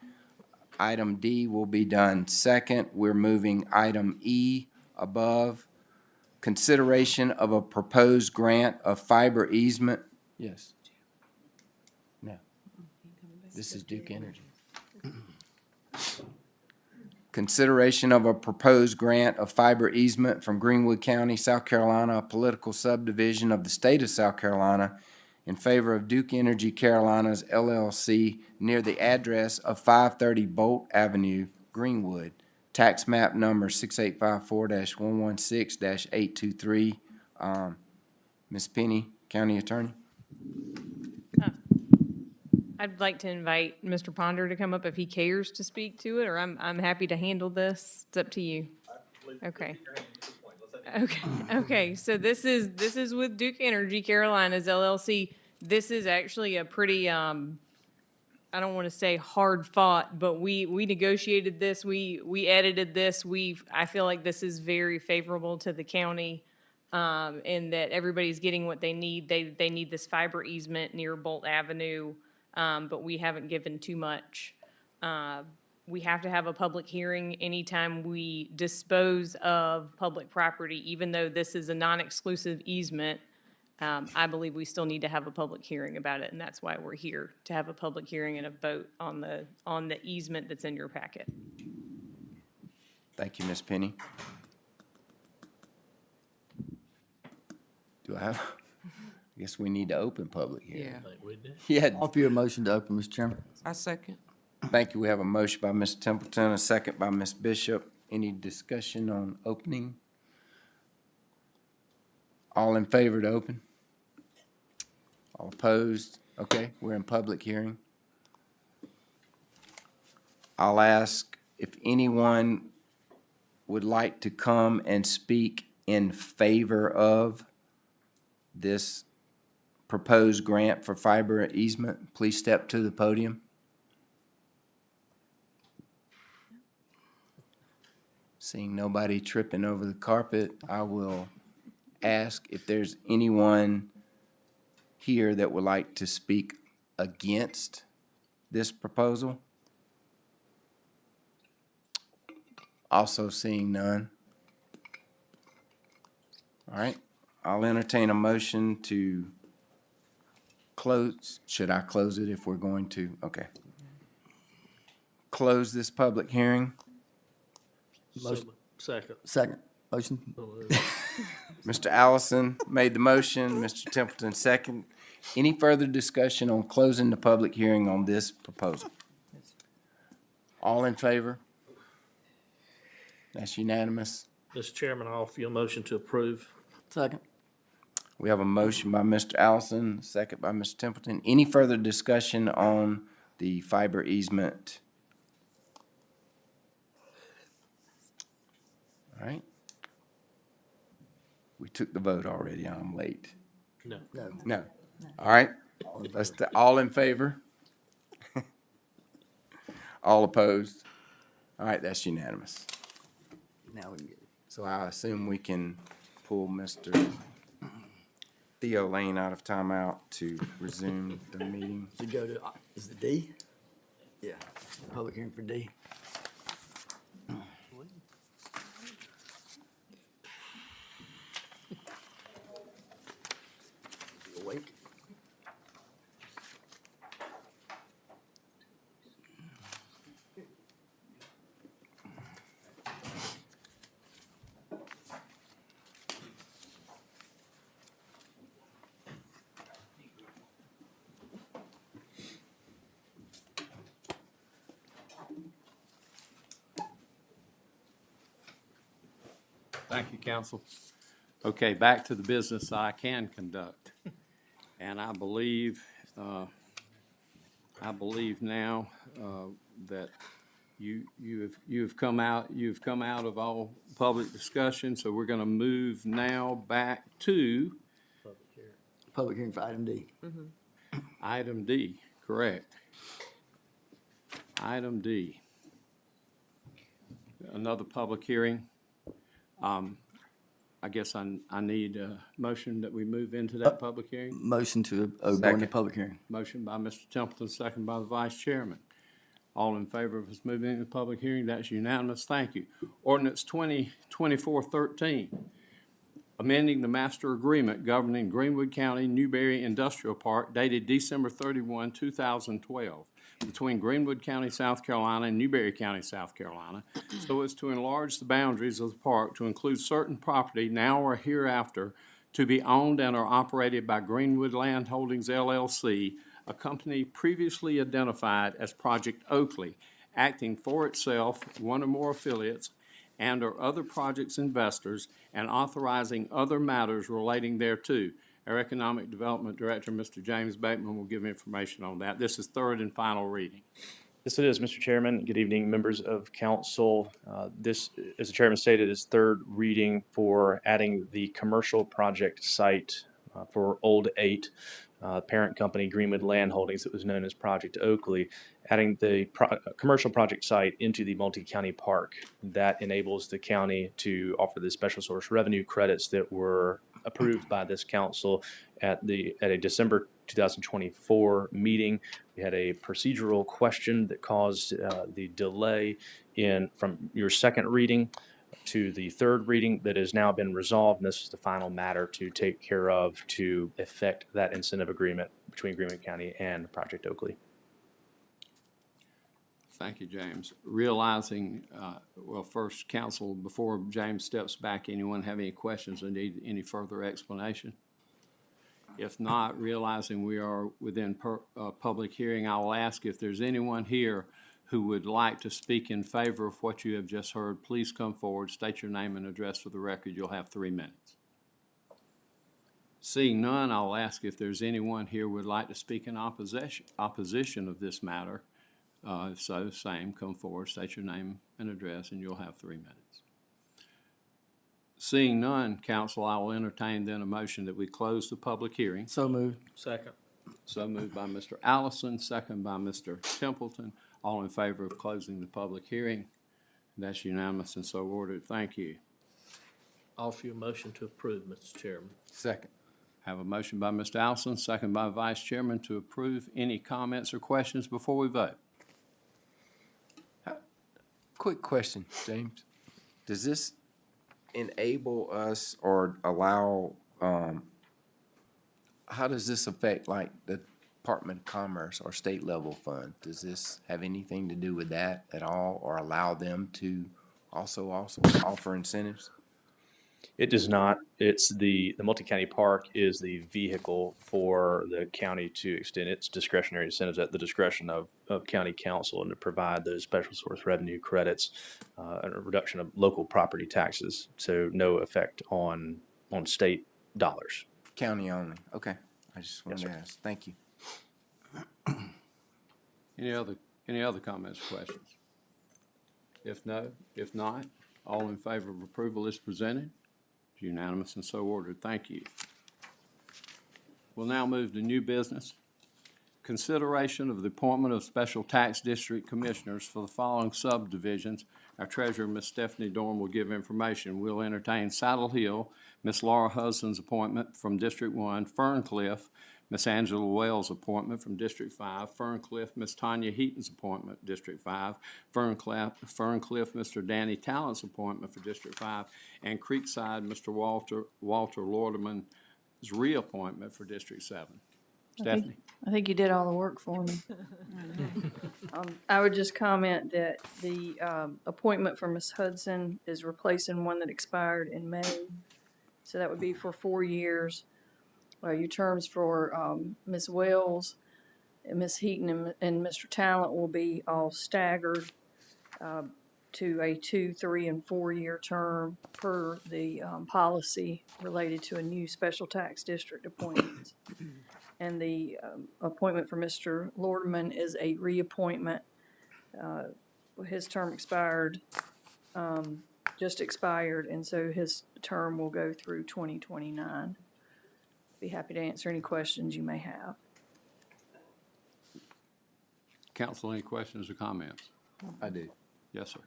Item D will be done second. We're moving item E above. Consideration of a proposed grant of fiber easement. Yes. No. This is Duke Energy. Consideration of a proposed grant of fiber easement from Greenwood County, South Carolina, a political subdivision of the state of South Carolina, in favor of Duke Energy Carolinas LLC near the address of 530 Bolt Avenue, Greenwood, tax map number 6854-116-823. Ms. Penny, County Attorney. I'd like to invite Mr. Ponder to come up if he cares to speak to it, or I'm happy to handle this. It's up to you. Okay. Okay, so this is with Duke Energy Carolinas LLC. This is actually a pretty, I don't want to say hard fought, but we negotiated this, we edited this, I feel like this is very favorable to the county, in that everybody's getting what they need. They need this fiber easement near Bolt Avenue, but we haven't given too much. We have to have a public hearing anytime we dispose of public property, even though this is a non-exclusive easement. I believe we still need to have a public hearing about it, and that's why we're here, to have a public hearing and a vote on the easement that's in your packet. Thank you, Ms. Penny. Do I have, I guess we need to open public hearing. Yeah. Offer you a motion to open, Mr. Chairman. I second. Thank you. We have a motion by Mr. Templeton, a second by Ms. Bishop. Any discussion on opening? All in favor to open? All opposed? Okay, we're in public hearing. I'll ask if anyone would like to come and speak in favor of this proposed grant for fiber easement. Please step to the podium. Seeing nobody tripping over the carpet, I will ask if there's anyone here that would like to speak against this proposal. Also seeing none. All right, I'll entertain a motion to close. Should I close it if we're going to? Okay. Close this public hearing. Second. Second. Motion. Mr. Allison made the motion, Mr. Templeton second. Any further discussion on closing the public hearing on this proposal? All in favor? That's unanimous. Mr. Chairman, I offer you a motion to approve. Second. We have a motion by Mr. Allison, second by Mr. Templeton. Any further discussion on the fiber easement? All right. We took the vote already. I'm late. No. No. All right. Let's, all in favor? All opposed? All right, that's unanimous. Now we can get it. So I assume we can pull Mr. Theo Lane out of timeout to resume the meeting. To go to, is it D? Yeah, public hearing for D. Awake. Thank you, counsel. Okay, back to the business I can conduct. And I believe I believe now that you've come out of all public discussion, so we're going to move now back to Public hearing for item D. item D, correct. Item D. Another public hearing. I guess I need a motion that we move into that public hearing. Motion to go into Second. public hearing. Motion by Mr. Templeton, second by the Vice Chairman. All in favor of us moving into public hearing, that's unanimous. Thank you. Ordinance 2024-13, amending the master agreement governing Greenwood County Newberry Industrial Park dated December 31, 2012, between Greenwood County, South Carolina, and Newberry County, South Carolina, so as to enlarge the boundaries of the park to include certain property now or hereafter to be owned and or operated by Greenwood Land Holdings, LLC, a company previously identified as Project Oakley, acting for itself, one or more affiliates, and or other projects investors, and authorizing other matters relating thereto. Our Economic Development Director, Mr. James Bateman, will give information on that. This is third and final reading. Yes, it is, Mr. Chairman. Good evening, members of council. This, as the chairman stated, is third reading for adding the commercial project site for Old 8, parent company Greenwood Land Holdings that was known as Project Oakley, adding the commercial project site into the multi-county park. That enables the county to offer the special source revenue credits that were approved by this council at a December 2024 meeting. We had a procedural question that caused the delay from your second reading to the third reading that has now been resolved, and this is the final matter to take care of to effect that incentive agreement between Greenwood County and Project Oakley. Thank you, James. Realizing, well, first, council, before James steps back, anyone have any questions or need any further explanation? If not, realizing we are within public hearing, I will ask if there's anyone here who would like to speak in favor of what you have just heard. Please come forward, state your name and address for the record. You'll have 3 minutes. Seeing none, I'll ask if there's anyone here who would like to speak in opposition of this matter. If so, same, come forward, state your name and address, and you'll have 3 minutes. Seeing none, council, I will entertain then a motion that we close the public hearing. So moved. Second. So moved by Mr. Allison, second by Mr. Templeton. All in favor of closing the public hearing? That's unanimous and so ordered. Thank you. Offer your motion to approve, Mr. Chairman. Second. Have a motion by Mr. Allison, second by Vice Chairman to approve. Any comments or questions before we vote? Quick question, James. Does this enable us or allow, how does this affect like the Department of Commerce or state level fund? Does this have anything to do with that at all or allow them to also offer incentives? It does not. It's the multi-county park is the vehicle for the county to extend its discretionary incentives at the discretion of county council and to provide those special source revenue credits and a reduction of local property taxes. So no effect on state dollars. County only. Okay. I just wanted Yes, to sir. ask. Thank you. Any other comments or questions? If not, all in favor of approval is presented. It's unanimous and so ordered. Thank you. We'll now move to new business. Consideration of the appointment of special tax district commissioners for the following subdivisions. Our treasurer, Ms. Stephanie Dorn, will give information. We'll entertain Saddle Hill, Ms. Laura Hudson's appointment from District 1, Ferncliff, Ms. Angela Wells' appointment from District 5, Ferncliff, Ms. Tanya Heaton's appointment, District 5, Ferncliff, Mr. Danny Tallent's appointment for District 5, and Creekside, Mr. Walter Lorderman's reappointment for District 7. Stephanie? I think you did all the work for me. I would just comment that the appointment for Ms. Hudson is replacing one that expired in May. So that would be for 4 years. Your terms for Ms. Wells, and Ms. Heaton, and Mr. Talent will be all staggered. to a 2, 3, and 4-year term per the policy related to a new special tax district appointment. And the appointment for Mr. Lordeman is a reappointment. His term expired, just expired, and so his term will go through 2029. Be happy to answer any questions you may have. Council, any questions or comments? I do. Yes, sir.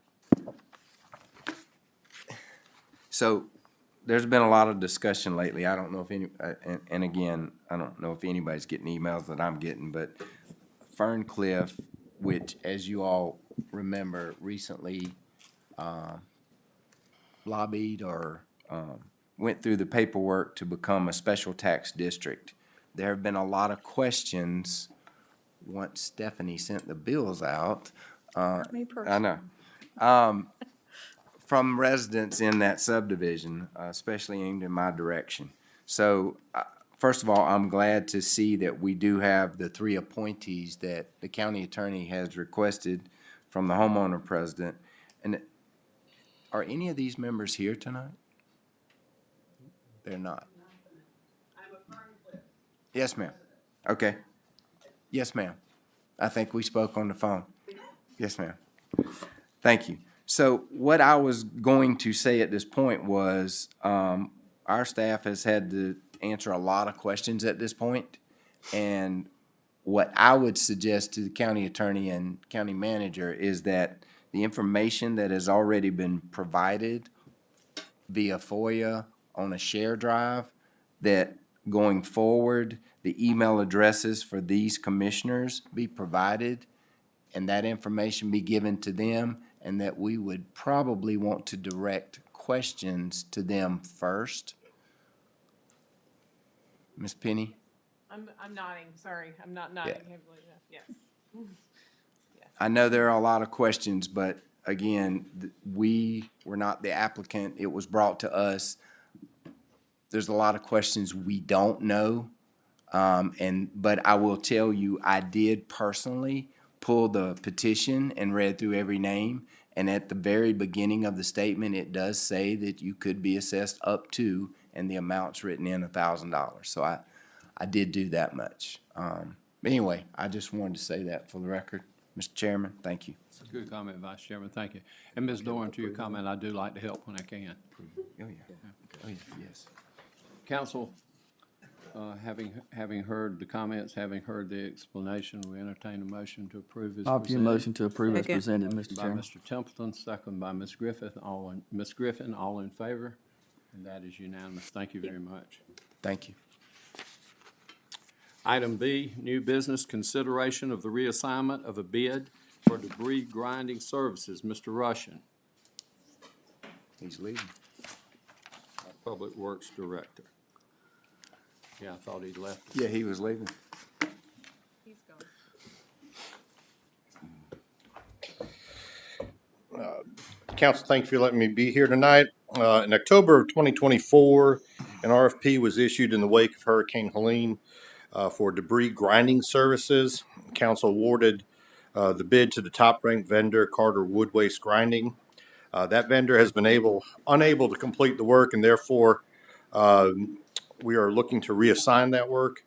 So there's been a lot of discussion lately. I don't know if any, and again, I don't know if anybody's getting emails that I'm getting, but Ferncliff, which, as you all remember, recently lobbied or went through the paperwork to become a special tax district. There have been a lot of questions once Stephanie sent the bills out. Me I know. From residents in that subdivision, especially aimed in my direction. So, first of all, I'm glad to see that we do have the 3 appointees that the county attorney has requested from the homeowner president. And are any of these members here tonight? They're not. Yes, ma'am. Okay. Yes, ma'am. I think we spoke on the phone. Yes, ma'am. Thank you. So what I was going to say at this point was, our staff has had to answer a lot of questions at this point, and what I would suggest to the county attorney and county manager is that the information that has already been provided via FOIA on a share drive, that going forward, the email addresses for these commissioners be provided and that information be given to them, and that we would probably want to direct questions to them first. Ms. Penny? I'm nodding, sorry, I'm not nodding heavily enough, yes. I know there are a lot of questions, but again, we were not the applicant. It was brought to us. There's a lot of questions we don't know. But I will tell you, I did personally pull the petition and read through every name. And at the very beginning of the statement, it does say that you could be assessed up to, and the amount's written in $1,000. So I did do that much. Anyway, I just wanted to say that for the record. Mr. Chairman, thank you. Good comment, Vice Chairman, thank you. And Ms. Doran, to your comment, I do like to help when I can. Oh, yeah. Oh, yeah, yes. Council, having heard the comments, having heard the explanation, we entertain a motion to approve as Offer your presented. motion to approve as presented, Mr. By Chairman. Mr. Templeton, second by Ms. Griffith, Ms. Griffin, all in favor? And that is unanimous. Thank you very much. Thank you. Item B, new business, consideration of the reassignment of a bid for debris grinding services. Mr. Russian, He's leaving. our Public Works Director. Yeah, I thought he'd left. Yeah, he was leaving. He's gone. Council, thank you for letting me be here tonight. In October of 2024, an RFP was issued in the wake of Hurricane Helene for debris grinding services. Council awarded the bid to the top-ranked vendor, Carter Wood Waste Grinding. That vendor has been unable to complete the work, and therefore we are looking to reassign that work.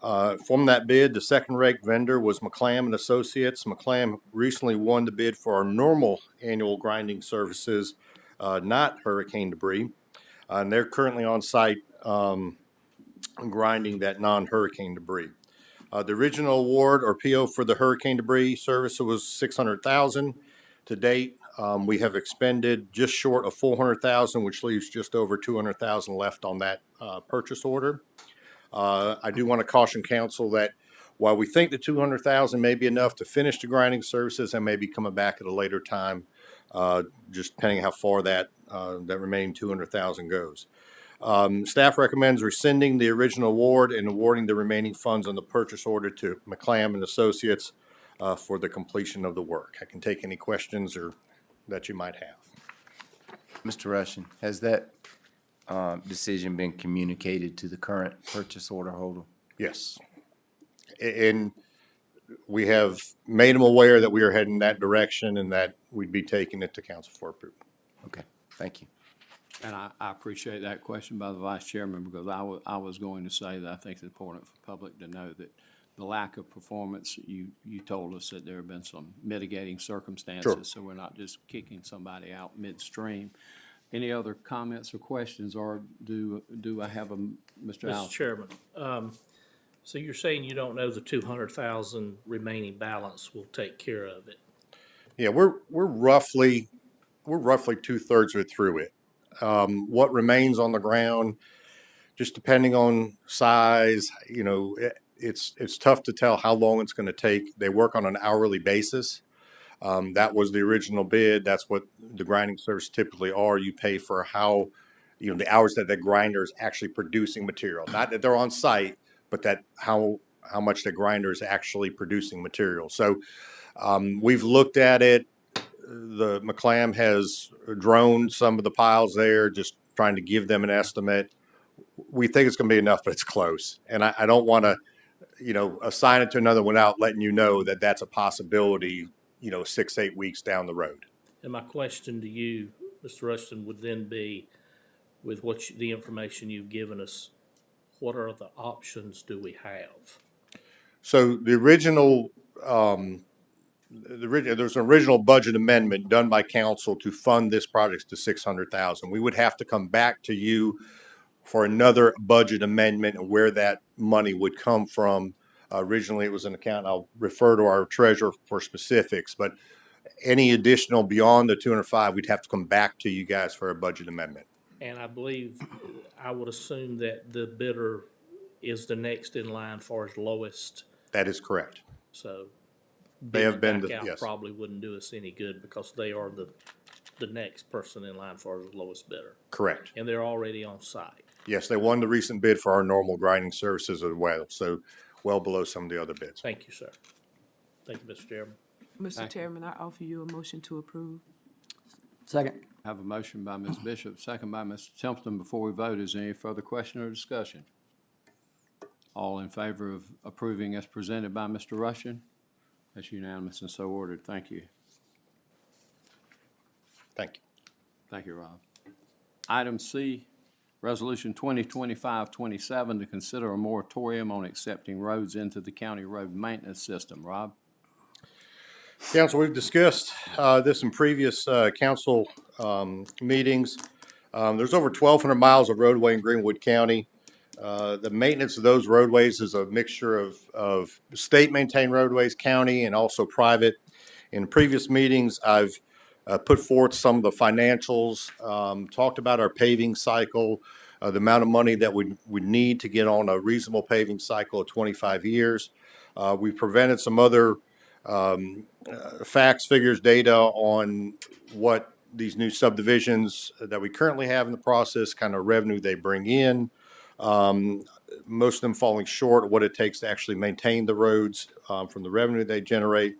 From that bid, the second-ranked vendor was McClam and Associates. McClam recently won the bid for our normal annual grinding services, not hurricane debris. And they're currently on site grinding that non-hurricane debris. The original award or PO for the hurricane debris service was $600,000. To date, we have expended just short of $400,000, which leaves just over $200,000 left on that purchase order. I do want to caution council that while we think the $200,000 may be enough to finish the grinding services, and may be coming back at a later time, just depending how far that remaining $200,000 goes. Staff recommends rescinding the original award and awarding the remaining funds on the purchase order to McClam and Associates for the completion of the work. I can take any questions or that you might have. Mr. Russian, has that decision been communicated to the current purchase order holder? Yes. And we have made them aware that we are heading that direction and that we'd be taking it to council for approval. Okay, thank you. And I appreciate that question by the vice chairman, because I was going to say that I think it's important for the public to know that the lack of performance, you told us that there have been some mitigating circumstances. So we're not just kicking somebody out midstream. Any other comments or questions, or do I have Mr. Mr. Allen? Chairman, so you're saying you don't know the 200,000 remaining balance will take care of it? Yeah, we're roughly 2/3 of it through it. What remains on the ground, just depending on size, it's tough to tell how long it's going to take. They work on an hourly basis. That was the original bid. That's what the grinding services typically are. You pay for how, the hours that the grinder is actually producing material. Not that they're on site, but that how much the grinder is actually producing material. So we've looked at it. The McClam has droned some of the piles there, just trying to give them an estimate. We think it's going to be enough, but it's close. And I don't want to, assign it to another without letting you know that that's a possibility, 6-8 weeks down the road. And my question to you, Mr. Rushton, would then be, with the information you've given us, what are the options do we have? So the original, there's an original budget amendment done by council to fund this project to $600,000. We would have to come back to you for another budget amendment and where that money would come from. Originally, it was an account. I'll refer to our treasurer for specifics, but any additional beyond the 205, we'd have to come back to you guys for a budget amendment. And I believe, I would assume that the bidder is the next in line for as lowest. That is correct. So They have been, yes. Probably wouldn't do us any good because they are the next person in line for the lowest bidder. Correct. And they're already on site. Yes, they won the recent bid for our normal grinding services as well, so well below some of the other bids. Thank you, sir. Thank you, Mr. Chairman. Mr. Chairman, I offer you a motion to approve. Second. I have a motion by Ms. Bishop, second by Mr. Templeton. Before we vote, is there any further question or discussion? All in favor of approving as presented by Mr. Rushton? That's unanimous and so ordered. Thank you. Thank you. Thank you, Rob. Item C, Resolution 2025-27 to consider a moratorium on accepting roads into the county road maintenance system. Rob? Council, we've discussed this in previous council meetings. There's over 1,200 miles of roadway in Greenwood County. The maintenance of those roadways is a mixture of state-maintained roadways, county, and also private. In previous meetings, I've put forth some of the financials, talked about our paving cycle, the amount of money that we need to get on a reasonable paving cycle of 25 years. We've presented some other facts, figures, data on what these new subdivisions that we currently have in the process, kind of revenue they bring in. Most of them falling short of what it takes to actually maintain the roads from the revenue they generate.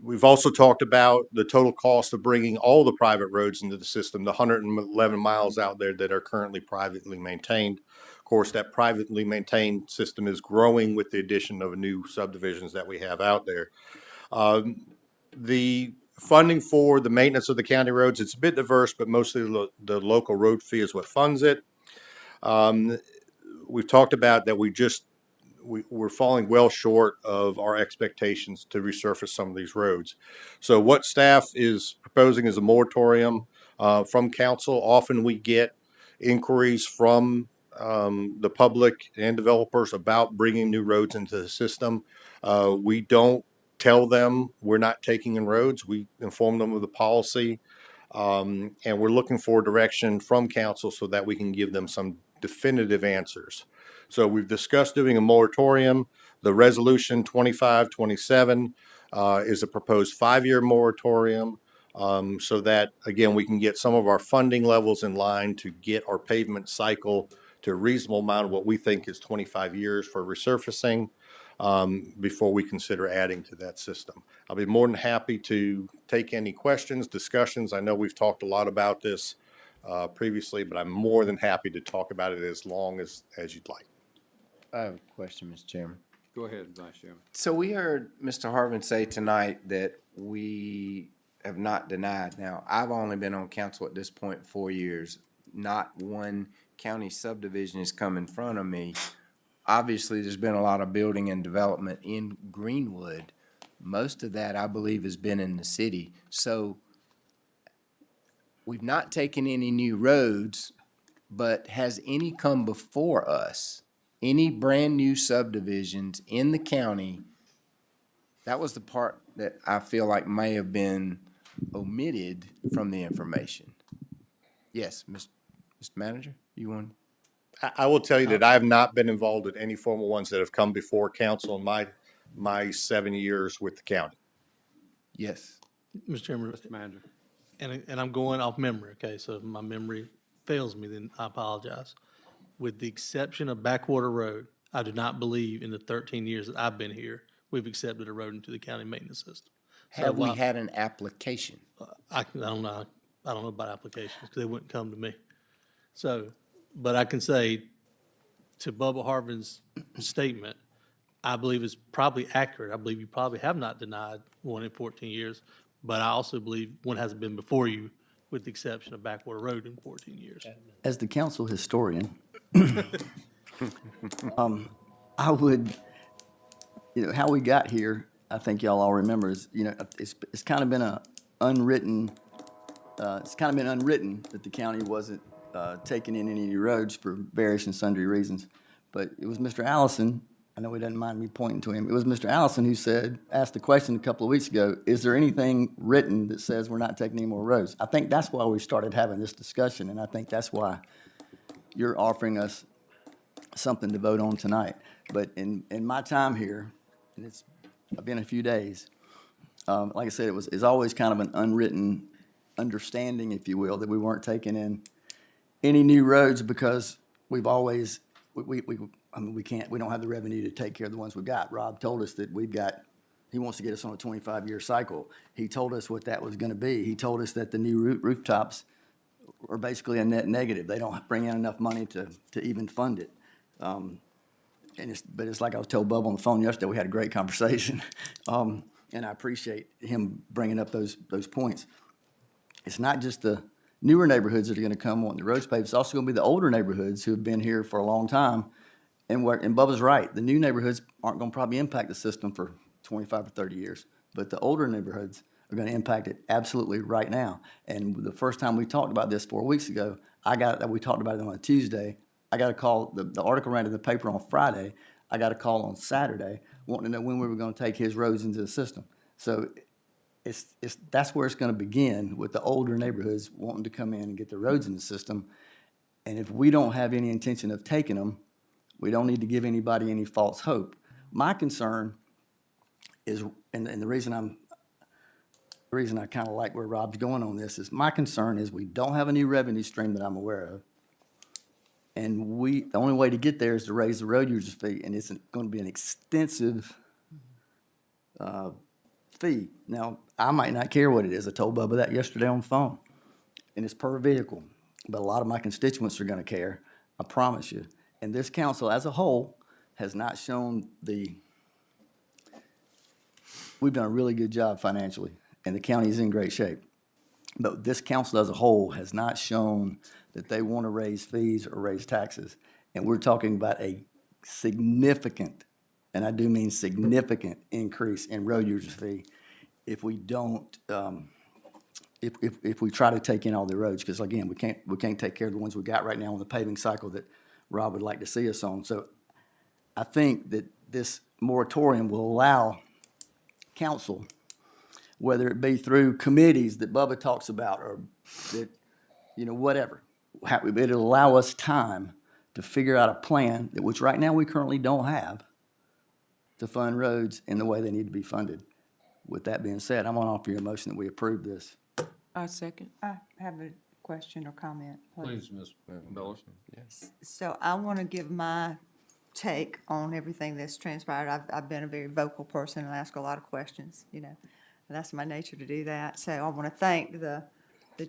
We've also talked about the total cost of bringing all the private roads into the system, the 111 miles out there that are currently privately maintained. Of course, that privately maintained system is growing with the addition of new subdivisions that we have out there. The funding for the maintenance of the county roads, it's a bit diverse, but mostly the local road fee is what funds it. We've talked about that we're falling well short of our expectations to resurface some of these roads. So what staff is proposing is a moratorium from council. Often we get inquiries from the public and developers about bringing new roads into the system. We don't tell them we're not taking in roads. We inform them of the policy, and we're looking for direction from council so that we can give them some definitive answers. So we've discussed doing a moratorium. The resolution 2527 is a proposed 5-year moratorium so that, again, we can get some of our funding levels in line to get our pavement cycle to a reasonable amount of what we think is 25 years for resurfacing before we consider adding to that system. I'll be more than happy to take any questions, discussions. I know we've talked a lot about this previously, but I'm more than happy to talk about it as long as you'd like. I have a question, Mr. Chairman. Go ahead, Vice Chairman. So we heard Mr. Harvin say tonight that we have not denied. Now, I've only been on council at this point 4 years. Not one county subdivision has come in front of me. Obviously, there's been a lot of building and development in Greenwood. Most of that, I believe, has been in the city. So we've not taken any new roads, but has any come before us? Any brand-new subdivisions in the county? That was the part that I feel like may have been omitted from the information. Yes, Mr. Manager, you want? I will tell you that I have not been involved in any formal ones that have come before council in my 7 years with the county. Yes. Mr. Chairman, Mr. Manager. and I'm going off memory, okay, so if my memory fails me, then I apologize. With the exception of Backwater Road, I do not believe in the 13 years that I've been here, we've accepted a road into the county maintenance system. So Have we while- had an application? I don't know about applications, because they wouldn't come to me. So, but I can say, to Bubba Harvin's statement, I believe it's probably accurate. I believe you probably have not denied one in 14 years, but I also believe one hasn't been before you, with the exception of Backwater Road in 14 years. As the council historian, I would, how we got here, I think y'all all remember is, it's kind of been unwritten that the county wasn't taking in any new roads for various and sundry reasons. But it was Mr. Allison, I know he doesn't mind me pointing to him, it was Mr. Allison who asked the question a couple of weeks ago, is there anything written that says we're not taking any more roads? I think that's why we started having this discussion, and I think that's why you're offering us something to vote on tonight. But in my time here, and I've been a few days, like I said, it's always kind of an unwritten understanding, if you will, that we weren't taking in any new roads because we've always, we don't have the revenue to take care of the ones we've got. Rob told us that he wants to get us on a 25-year cycle. He told us what that was gonna be. He told us that the new rooftops are basically a net negative. They don't bring in enough money to even fund it. But it's like I was told Bubba on the phone yesterday, we had a great conversation. And I appreciate him bringing up those points. It's not just the newer neighborhoods that are gonna come on the roads paved, it's also gonna be the older neighborhoods who have been here for a long time. And Bubba's right, the new neighborhoods aren't gonna probably impact the system for 25 or 30 years, but the older neighborhoods are gonna impact it absolutely right now. And the first time we talked about this 4 weeks ago, we talked about it on a Tuesday. I got a call, the article ran in the paper on Friday. I got a call on Saturday wanting to know when we were gonna take his roads into the system. So that's where it's gonna begin, with the older neighborhoods wanting to come in and get the roads in the system. And if we don't have any intention of taking them, we don't need to give anybody any false hope. My concern is, and the reason I kind of like where Rob's going on this is, my concern is we don't have a new revenue stream that I'm aware of. And the only way to get there is to raise the road users fee, and it's going to be an extensive fee. Now, I might not care what it is. I told Bubba that yesterday on the phone. And it's per vehicle. But a lot of my constituents are going to care, I promise you. And this council as a whole has not shown we've done a really good job financially, and the county is in great shape. But this council as a whole has not shown that they want to raise fees or raise taxes. And we're talking about a significant, and I do mean significant, increase in road users fee if we don't, if we try to take in all the roads, because again, we can't take care of the ones we got right now on the paving cycle that Rob would like to see us on. So I think that this moratorium will allow council, whether it be through committees that Bubba talks about, or that, whatever, it'll allow us time to figure out a plan, which right now we currently don't have, to fund roads in the way they need to be funded. With that being said, I'm going to offer you a motion that we approve this. I second. I have a question or comment, please. Please, Ms. Miller. So I want to give my take on everything that's transpired. I've been a very vocal person and ask a lot of questions, and that's my nature to do that. So I want to thank the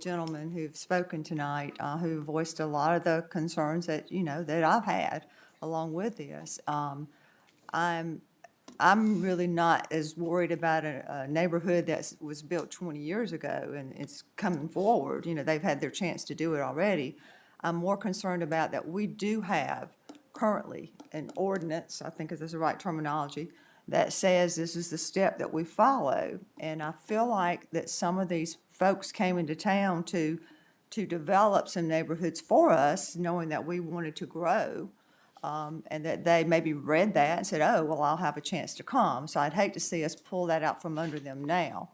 gentlemen who've spoken tonight, who voiced a lot of the concerns that, that I've had along with this. I'm really not as worried about a neighborhood that was built 20 years ago and it's coming forward. You know, they've had their chance to do it already. I'm more concerned about that we do have currently an ordinance, I think is the right terminology, that says this is the step that we follow. And I feel like that some of these folks came into town to develop some neighborhoods for us, knowing that we wanted to grow. And that they maybe read that and said, oh, well, I'll have a chance to come. So I'd hate to see us pull that out from under them now.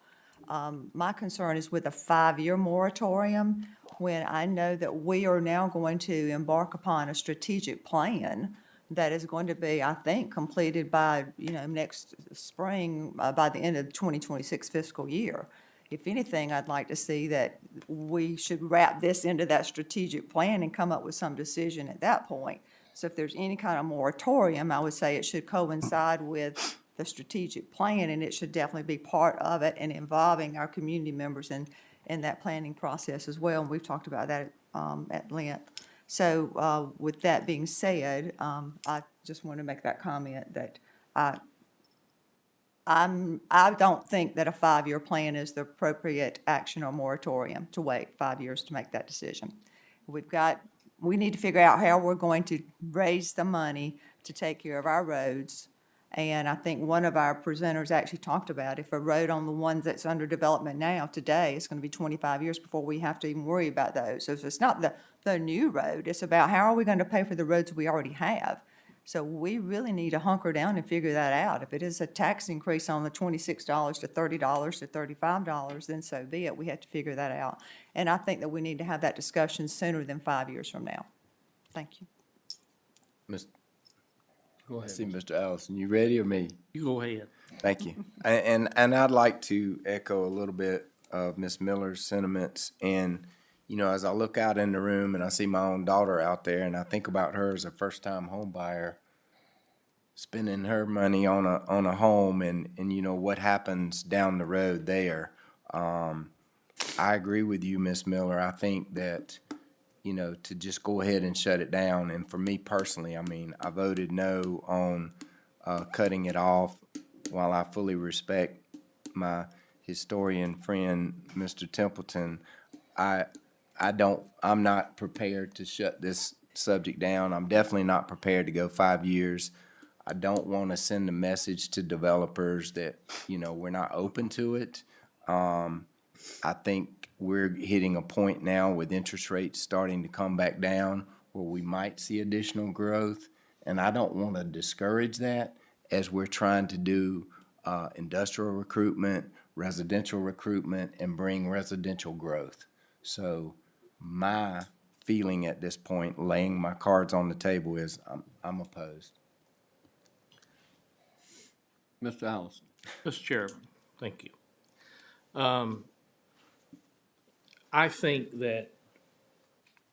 My concern is with a 5-year moratorium, when I know that we are now going to embark upon a strategic plan that is going to be, I think, completed by, next spring, by the end of the 2026 fiscal year. If anything, I'd like to see that we should wrap this into that strategic plan and come up with some decision at that point. So if there's any kind of moratorium, I would say it should coincide with the strategic plan, and it should definitely be part of it and involving our community members in that planning process as well. And we've talked about that at length. So with that being said, I just want to make that comment that I don't think that a 5-year plan is the appropriate action or moratorium to wait 5 years to make that decision. We need to figure out how we're going to raise the money to take care of our roads. And I think one of our presenters actually talked about if a road on the ones that's under development now today, it's going to be 25 years before we have to even worry about those. So it's not the new road, it's about how are we going to pay for the roads we already have. So we really need to hunker down and figure that out. If it is a tax increase on the $26 to $30 to $35, then so be it. We have to figure that out. And I think that we need to have that discussion sooner than 5 years from now. Thank you. Go ahead. See, Mr. Allison, you ready or me? You go ahead. Thank you. And I'd like to echo a little bit of Ms. Miller's sentiments. And, as I look out in the room and I see my own daughter out there and I think about her as a first-time home buyer, spending her money on a home and what happens down the road there. I agree with you, Ms. Miller. I think that, to just go ahead and shut it down. And for me personally, I voted no on cutting it off. While I fully respect my historian friend, Mr. Templeton, I'm not prepared to shut this subject down. I'm definitely not prepared to go 5 years. I don't want to send a message to developers that, we're not open to it. I think we're hitting a point now with interest rates starting to come back down where we might see additional growth. And I don't want to discourage that as we're trying to do industrial recruitment, residential recruitment, and bring residential growth. So my feeling at this point, laying my cards on the table, is I'm opposed. Mr. Allison. Mr. Chairman, thank you. I think that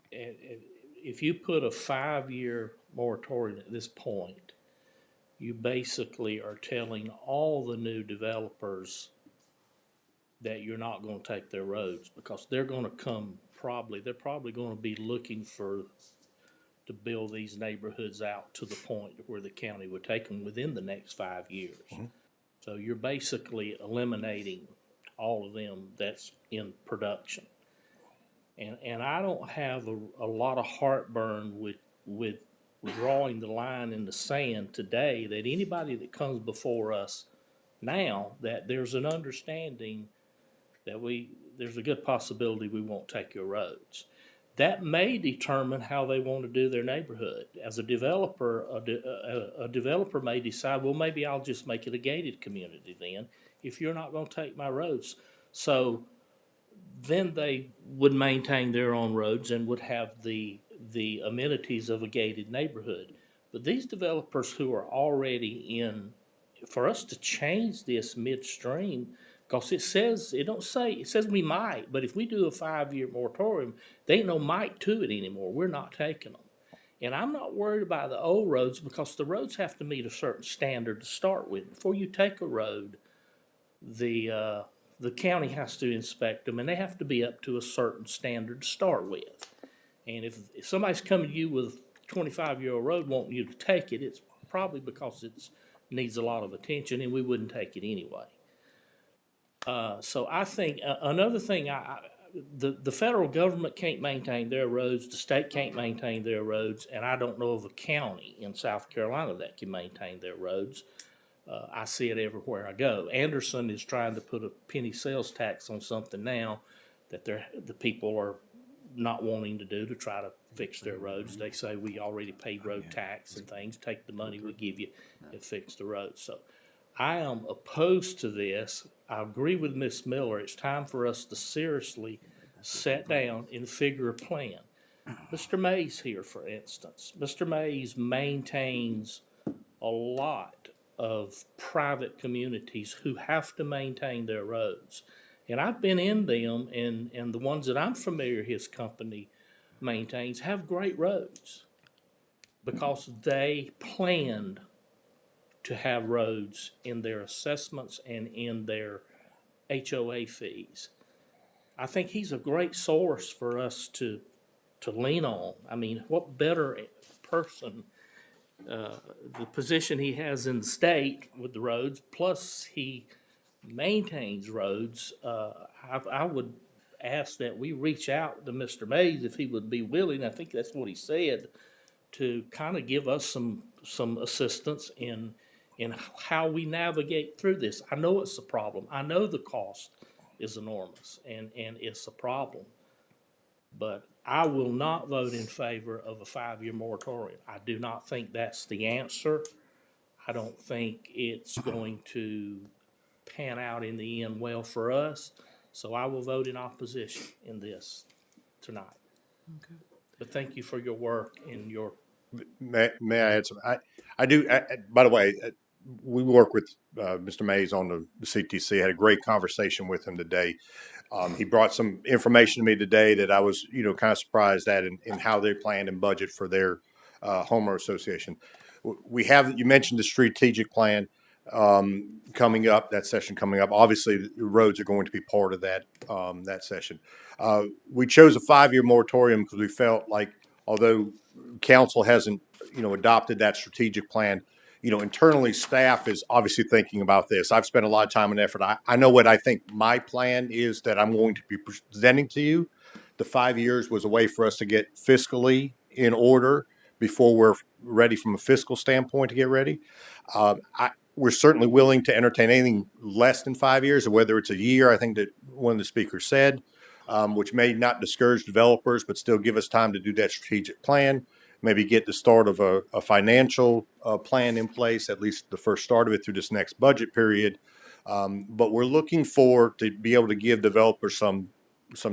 if you put a 5-year moratorium at this point, you basically are telling all the new developers that you're not going to take their roads because they're going to they're probably going to be looking to build these neighborhoods out to the point where the county would take them within the next 5 years. Mm-hmm. So you're basically eliminating all of them that's in production. And I don't have a lot of heartburn with drawing the line in the sand today that anybody that comes before us now, that there's an understanding that there's a good possibility we won't take your roads. That may determine how they want to do their neighborhood. As a developer, a developer may decide, well, maybe I'll just make it a gated community then if you're not going to take my roads. So then they would maintain their own roads and would have the amenities of a gated neighborhood. But these developers who are already in, for us to change this midstream, because it says we might, but if we do a 5-year moratorium, there ain't no might to it anymore. We're not taking them. And I'm not worried about the old roads because the roads have to meet a certain standard to start with. Before you take a road, the county has to inspect them, and they have to be up to a certain standard to start with. And if somebody's coming to you with 25-year-old road wanting you to take it, it's probably because it's needs a lot of attention and we wouldn't take it anyway. So I think another thing, the federal government can't maintain their roads, the state can't maintain their roads, and I don't know of a county in South Carolina that can maintain their roads. I see it everywhere I go. Anderson is trying to put a penny sales tax on something now that the people are not wanting to do to try to fix their roads. They say we already paid road tax and things, take the money we give you and fix the roads. So I am opposed to this. I agree with Ms. Miller. It's time for us to seriously sit down and figure a plan. Mr. Mays here, for instance. Mr. Mays maintains a lot of private communities who have to maintain their roads. And I've been in them, and the ones that I'm familiar his company maintains have great roads because they planned to have roads in their assessments and in their HOA fees. I think he's a great source for us to lean on. I mean, what better person, the position he has in the state with the roads, plus he maintains roads. I would ask that we reach out to Mr. Mays if he would be willing, I think that's what he said, to kind of give us some assistance in how we navigate through this. I know it's a problem. I know the cost is enormous and it's a problem. But I will not vote in favor of a 5-year moratorium. I do not think that's the answer. I don't think it's going to pan out in the end well for us. So I will vote in opposition in this tonight. Okay. But thank you for your work and your. May I add some? I do. By the way, we work with Mr. Mays on the CTC. I had a great conversation with him today. He brought some information to me today that I was, kind of surprised at in how they planned and budget for their homeowner association. We have, you mentioned the strategic plan coming up, that session coming up. Obviously, the roads are going to be part of that session. We chose a 5-year moratorium because we felt like, although council hasn't, adopted that strategic plan, internally staff is obviously thinking about this. I've spent a lot of time and effort. I know what I think my plan is that I'm going to be presenting to you. The 5 years was a way for us to get fiscally in order before we're ready from a fiscal standpoint to get ready. We're certainly willing to entertain anything less than 5 years, or whether it's a year, I think that one of the speakers said, which may not discourage developers, but still give us time to do that strategic plan, maybe get the start of a financial plan in place, at least the first start of it through this next budget period. But we're looking to be able to give developers some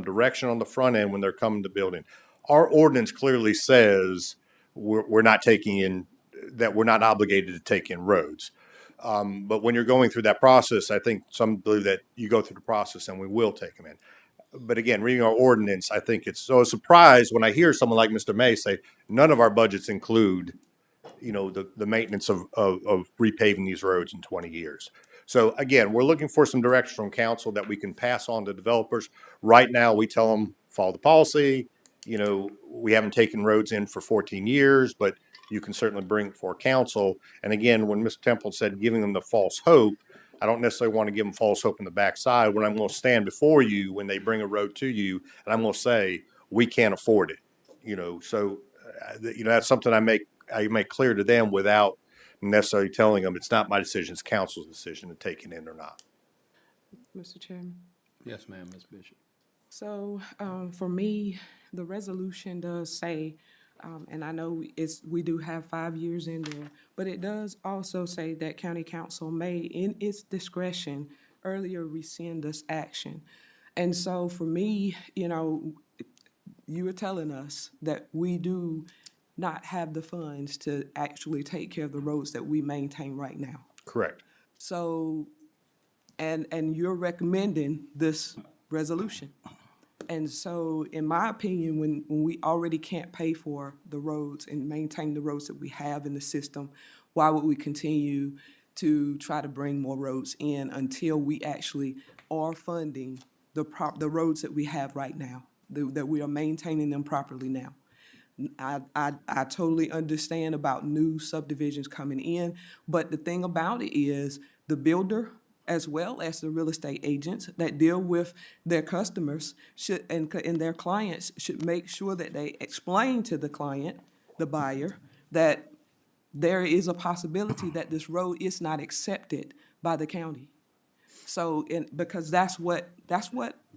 direction on the front end when they're coming to building. Our ordinance clearly says we're not taking in, that we're not obligated to take in roads. But when you're going through that process, I think some believe that you go through the process and we will take them in. But again, reading our ordinance, I think it's so a surprise when I hear someone like Mr. May say, none of our budgets include, the maintenance of repaving these roads in 20 years. So again, we're looking for some direction from council that we can pass on to developers. Right now, we tell them, follow the policy. We haven't taken roads in for 14 years, but you can certainly bring it for council. And again, when Mr. Temple said giving them the false hope, I don't necessarily want to give them false hope in the backside when I'm going to stand before you when they bring a road to you, and I'm going to say, we can't afford it. So that's something I make clear to them without necessarily telling them it's not my decision, it's council's decision to take it in or not. Mr. Chairman. Yes, ma'am, Ms. Bishop. So for me, the resolution does say, and I know we do have 5 years in there, but it does also say that county council may, in its discretion, earlier rescind this action. And so for me, you were telling us that we do not have the funds to actually take care of the roads that we maintain right now. Correct. So, and you're recommending this resolution. And so, in my opinion, when we already can't pay for the roads and maintain the roads that we have in the system, why would we continue to try to bring more roads in until we actually are funding the roads that we have right now, that we are maintaining them properly now? I totally understand about new subdivisions coming in, but the thing about it is the builder as well as the real estate agents that deal with their customers should, and their clients should make sure that they explain to the client, the buyer, that there is a possibility that this road is not accepted by the county. So, because that's what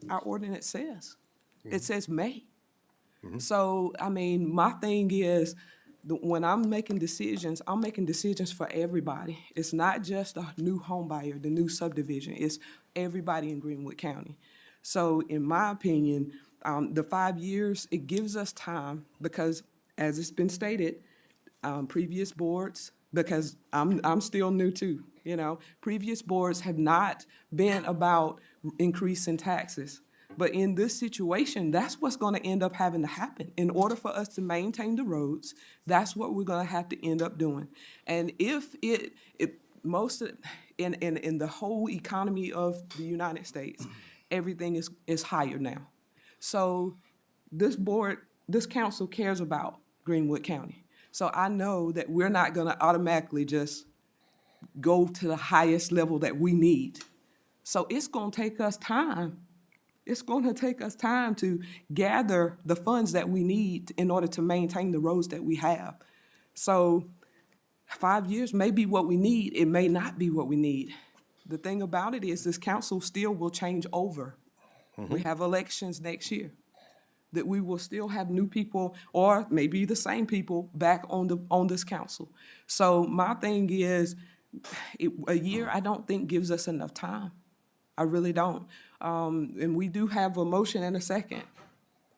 our ordinance says. It says may. So, I mean, my thing is, when I'm making decisions for everybody. It's not just a new home buyer, the new subdivision, it's everybody in Greenwood County. So, in my opinion, the 5 years, it gives us time, because as it's been stated, previous boards, because I'm still new too, you know, previous boards have not been about increasing taxes. But in this situation, that's what's gonna end up having to happen. In order for us to maintain the roads, that's what we're gonna have to end up doing. And if most of, in the whole economy of the United States, everything is higher now. So this council cares about Greenwood County. So I know that we're not gonna automatically just go to the highest level that we need. So it's gonna take us time. It's gonna take us time to gather the funds that we need in order to maintain the roads that we have. So 5 years may be what we need, it may not be what we need. The thing about it is this council still will change over. We have elections next year, that we will still have new people, or maybe the same people back on this council. So my thing is, a year I don't think gives us enough time. I really don't. And we do have a motion and a second,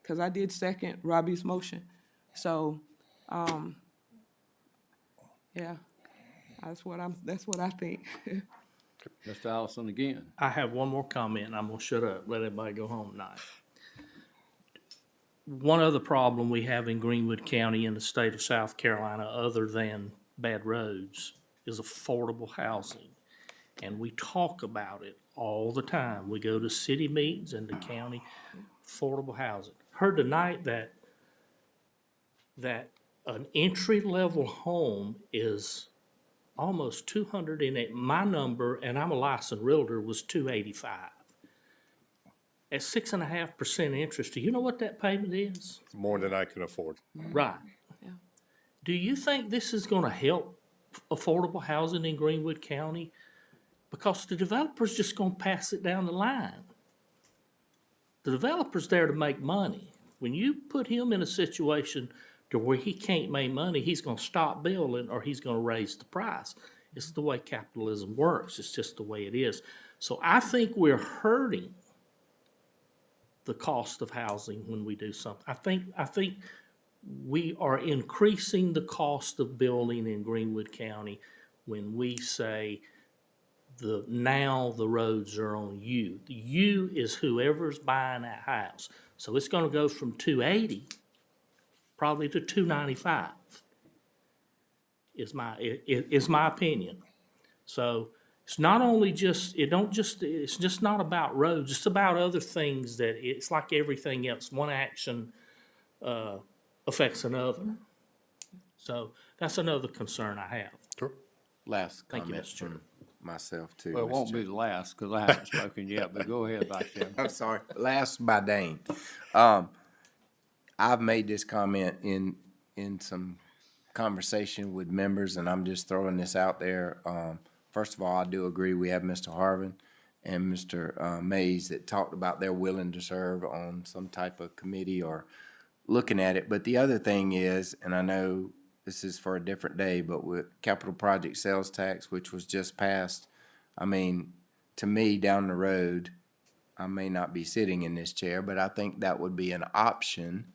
because I did second Robbie's motion. So, yeah, that's what I think. Mr. Allison again. I have one more comment, and I'm gonna shut up, let everybody go home tonight. One other problem we have in Greenwood County in the state of South Carolina, other than bad roads, is affordable housing. And we talk about it all the time. We go to city meetings and the county, affordable housing. Heard tonight that an entry-level home is almost 200, and my number, and I'm a licensed realtor, was 285. At 6.5% interest, do you know what that payment is? More than I can afford. Right. Yeah. Do you think this is gonna help affordable housing in Greenwood County? Because the developer's just gonna pass it down the line. The developer's there to make money. When you put him in a situation to where he can't make money, he's gonna stop building or he's gonna raise the price. It's the way capitalism works. It's just the way it is. So I think we're hurting the cost of housing when we do something. I think we are increasing the cost of building in Greenwood County when we say now the roads are on you. The you is whoever's buying that house. So it's gonna go from 280 probably to 295 is my opinion. So it's not only just, it's just not about roads, it's about other things that it's like everything else. One action affects another. So that's another concern I have. Sure. Last Thank you, comment Mr. Chairman. from myself too. Well, it Mr. won't be Chairman. the last, because I haven't spoken yet, but go ahead, Vice Chairman. I'm sorry. Last by Dane. I've made this comment in some conversation with members, and I'm just throwing this out there. First of all, I do agree. We have Mr. Harvin and Mr. Mays that talked about they're willing to serve on some type of committee or looking at it. But the other thing is, and I know this is for a different day, but with capital project sales tax, which was just passed, I mean, to me, down the road, I may not be sitting in this chair, but I think that would be an option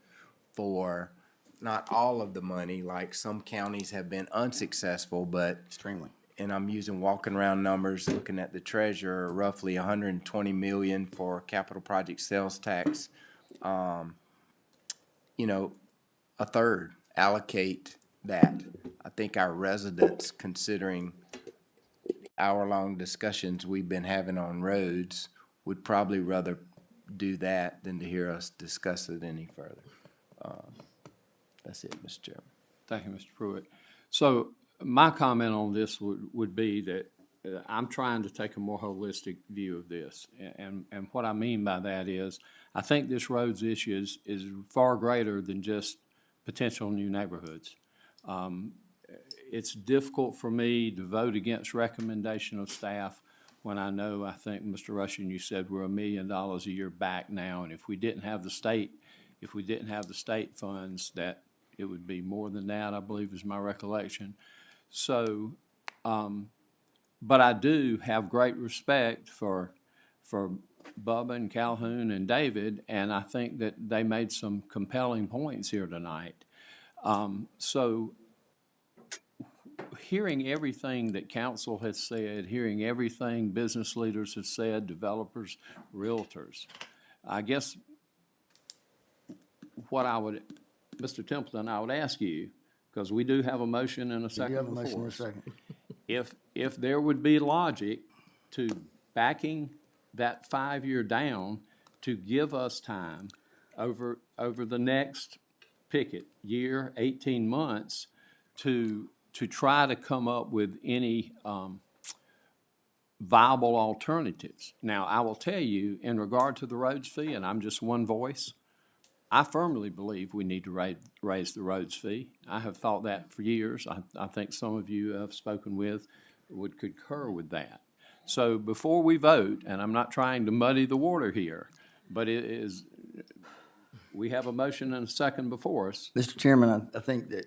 for not all of the money, like some counties have been unsuccessful, but Extremely. and I'm using walking around numbers, looking at the treasurer, roughly 120 million for capital project sales tax. You know, a third, allocate that. I think our residents, considering hour-long discussions we've been having on roads, would probably rather do that than to hear us discuss it any further. That's it, Mr. Chairman. Thank you, Mr. Pruitt. So my comment on this would be that I'm trying to take a more holistic view of this. And what I mean by that is, I think this roads issue is far greater than just potential new neighborhoods. It's difficult for me to vote against recommendation of staff when I know, I think, Mr. Rushing, you said we're $1 million a year back now, and if we didn't have the state funds, that it would be more than that, I believe is my recollection. So, but I do have great respect for Bubba and Calhoun and David, and I think that they made some compelling points here tonight. So hearing everything that council has said, hearing everything business leaders have said, developers, realtors, I guess what I would, Mr. Templeton, I would ask you, because we do have a motion and a second You have a motion before in a us. second. If there would be logic to backing that 5-year down to give us time over the next, pick it, year, 18 months, to try to come up with any viable alternatives. Now, I will tell you, in regard to the roads fee, and I'm just one voice, I firmly believe we need to raise the roads fee. I have thought that for years. I think some of you I've spoken with would concur with that. So before we vote, and I'm not trying to muddy the water here, but we have a motion and a second before us. Mr. Chairman, I think that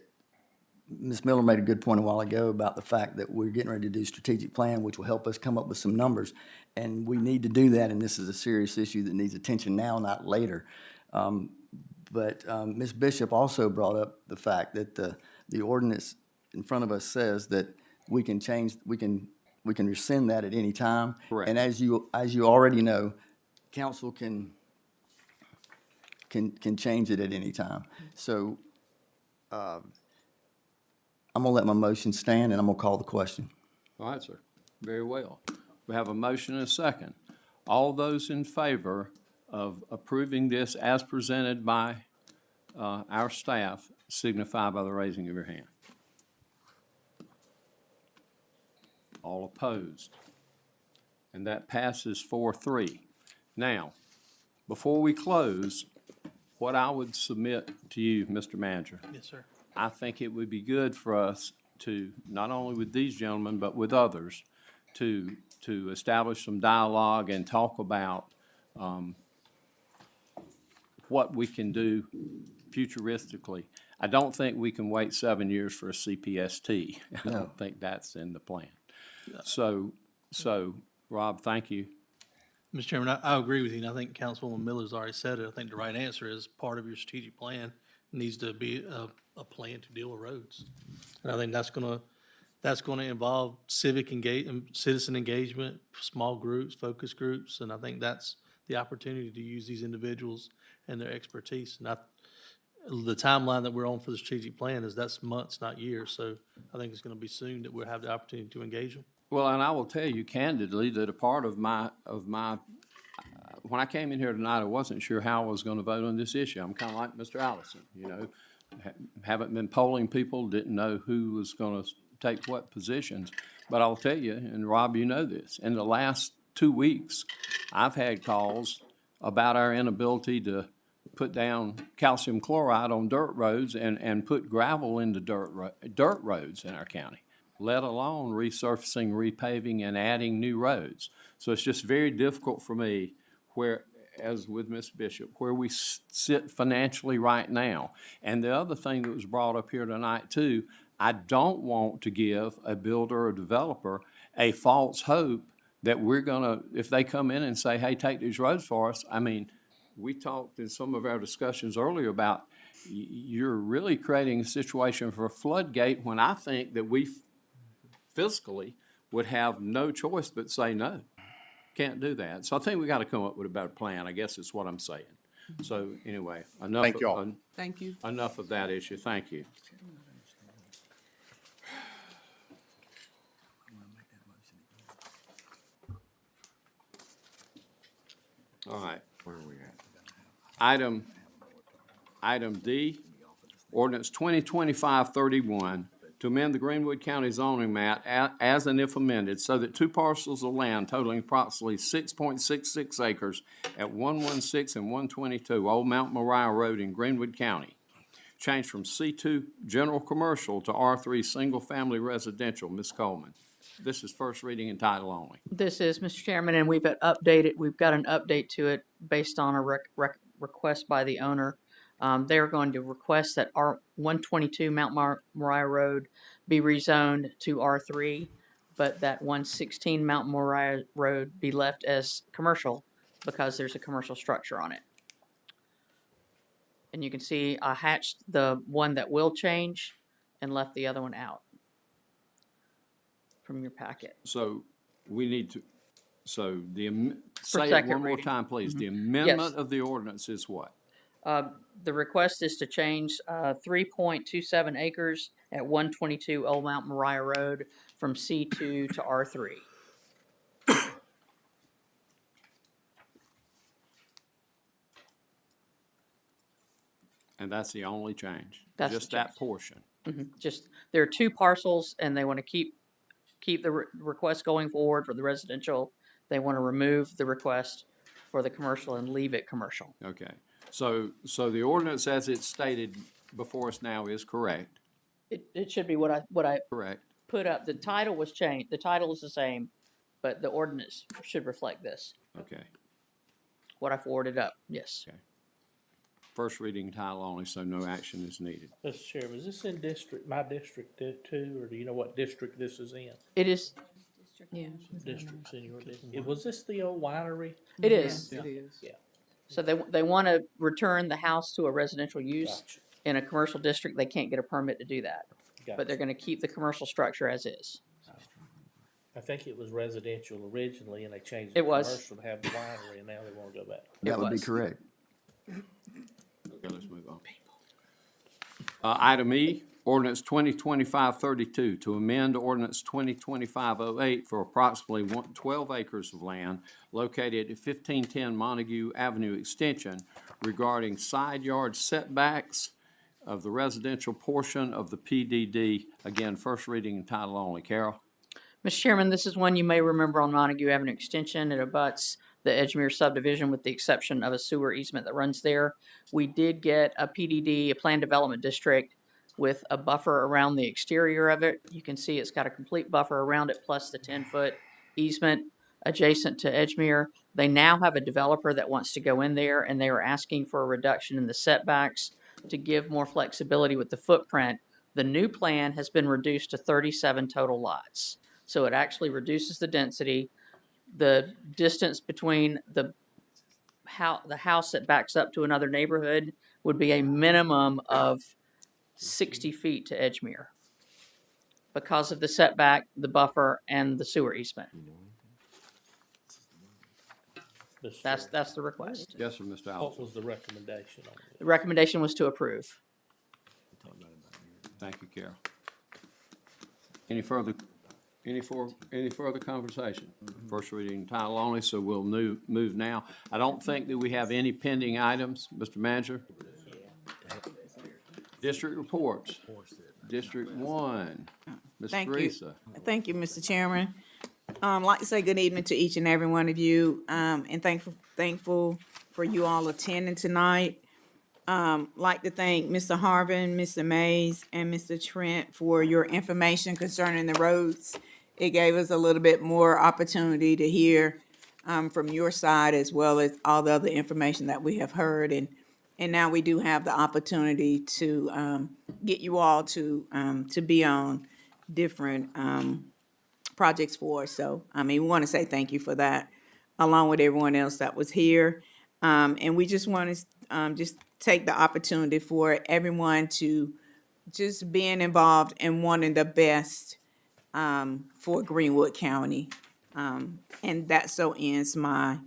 Ms. Miller made a good point a while ago about the fact that we're getting ready to do strategic plan, which will help us come up with some numbers. And we need to do that, and this is a serious issue that needs attention now, not later. But Ms. Bishop also brought up the fact that the ordinance in front of us says that we can rescind that at any time. Correct. And as you already know, council can change it at any time. So I'm gonna let my motion stand, and I'm gonna call the question. All right, sir. Very well. We have a motion and a second. All those in favor of approving this as presented by our staff signify by the raising of your hand. All opposed. And that passes 4-3. Now, before we close, what I would submit to you, Mr. Manager, Yes, sir. I think it would be good for us to, not only with these gentlemen, but with others, to establish some dialogue and talk about what we can do futuristically. I don't think we can wait 7 years for a CPST. I don't think that's in the plan. So, Rob, thank you. Mr. Chairman, I agree with you, and I think Councilwoman Miller's already said it. I think the right answer is part of your strategic plan needs to be a plan to deal with roads. And I think that's gonna involve citizen engagement, small groups, focus groups, and I think that's the opportunity to use these individuals and their expertise. And the timeline that we're on for the strategic plan is that's months, not years, so I think it's gonna be soon that we'll have the opportunity to engage them. Well, and I will tell you candidly that a part of my when I came in here tonight, I wasn't sure how I was going to vote on this issue. I'm kind of like Mr. Allison, you know, haven't been polling people, didn't know who was going to take what positions. But I'll tell you, and Rob, you know this, in the last 2 weeks, I've had calls about our inability to put down calcium chloride on dirt roads and put gravel into dirt roads in our county, let alone resurfacing, repaving, and adding new roads. So it's just very difficult for me where, as with Ms. Bishop, where we sit financially right now. And the other thing that was brought up here tonight too, I don't want to give a builder or developer a false hope that we're gonna, if they come in and say, hey, take these roads for us, I mean, we talked in some of our discussions earlier about you're really creating a situation for a floodgate when I think that we fiscally would have no choice but say no. Can't do that. So I think we got to come up with a better plan, I guess is what I'm saying. So anyway, enough. Thank y'all. Thank you. Enough of that issue. Thank you. All right. Where are we at? Item D, Ordinance 2025-31, to amend the Greenwood County zoning map as and if amended so that two parcels of land totaling approximately 6.66 acres at 116 and 122 Old Mount Moriah Road in Greenwood County change from C2 general commercial to R3 single-family residential. Ms. Coleman, this is first reading and title only. This is, Mr. Chairman, and we've got an update to it based on a request by the owner. They're going to request that R 122 Mount Moriah Road be rezoned to R3, but that 116 Mount Moriah Road be left as commercial because there's a commercial structure on it. And you can see I hatched the one that will change and left the other one out from your packet. So we need to, so the, For say it second one more reading. time, please. The Yes. amendment of the ordinance is what? The request is to change 3.27 acres at 122 Old Mount Moriah Road from C2 to R3. And that's the only change? That's the Just that portion? Just, there are two parcels, and they want to keep the request going forward for the residential. They want to remove the request for the commercial and leave it commercial. Okay. So the ordinance as it's stated before us now is correct? It should be what I Correct. put up. The title was changed. The title is the same, but the ordinance should reflect this. Okay. What I forwarded up, yes. Okay. First reading title only, so no action is needed. Mr. Chairman, is this in my district too, or do you know what district this is in? It is, District's in your district. Was this the old winery? it is. It is. Yeah. So they want to return the house to a residential use. Gotcha. In a commercial district, they can't get a permit to do that. Gotcha. But they're going to keep the commercial structure as is. I think it was residential originally, and they changed it It to was. commercial to have the winery, and now they want to go back. That would be correct. Okay, let's move on. Item E, ordinance 2025-32, to amend ordinance 2025-08 for approximately 12 acres of land located at 1510 Montague Avenue Extension regarding side yard setbacks of the residential portion of the PDD. Again, first reading and title only. Carol? Mr. Chairman, this is one you may remember on Montague Avenue Extension. It abuts the Edgemere subdivision with the exception of a sewer easement that runs there. We did get a PDD, a planned development district, with a buffer around the exterior of it. You can see it's got a complete buffer around it plus the 10-foot easement adjacent to Edgemere. They now have a developer that wants to go in there, and they are asking for a reduction in the setbacks to give more flexibility with the footprint. The new plan has been reduced to 37 total lots. So it actually reduces the density. The distance between the house that backs up to another neighborhood would be a minimum of 60 feet to Edgemere because of the setback, the buffer, and the sewer easement. That's the request. Yes, sir, Mr. What Allison. was the recommendation on it? The recommendation was to approve. Thank you, Carol. Any further conversation? First reading title only, so we'll move now. I don't think that we have any pending items, Mr. Manager. District reports. District 1, Ms. Thank you. Teresa. Thank you, Mr. Chairman. Like to say good evening to each and every one of you, and thankful for you all attending tonight. Like to thank Mr. Harvin, Mr. Mays, and Mr. Trent for your information concerning the roads. It gave us a little bit more opportunity to hear from your side as well as all the other information that we have heard, and now we do have the opportunity to get you all to be on different projects for us. So, we want to say thank you for that, along with everyone else that was here. And we just want to just take the opportunity for everyone to just being involved and wanting the best for Greenwood County. And that so ends my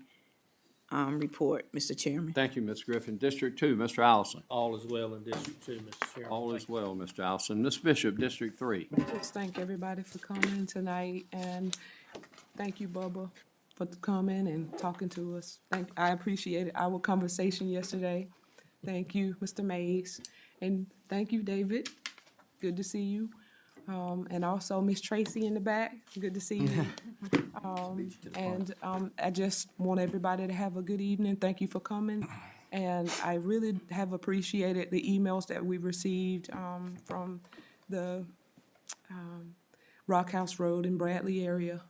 report, Mr. Chairman. Thank you, Ms. Griffin. District 2, Mr. Allison. All is well in District 2, Mr. Chairman. All is well, Mr. Allison. Ms. Bishop, District 3. Just thank everybody for coming tonight, and thank you, Bubba, for coming and talking to us. I appreciated our conversation yesterday. Thank you, Mr. Mays. And thank you, David. Good to see you. And also Miss Tracy in the back. Good to see you. I just want everybody to have a good evening. Thank you for coming. And I really have appreciated the emails that we received from the Rock House Road in Bradley area.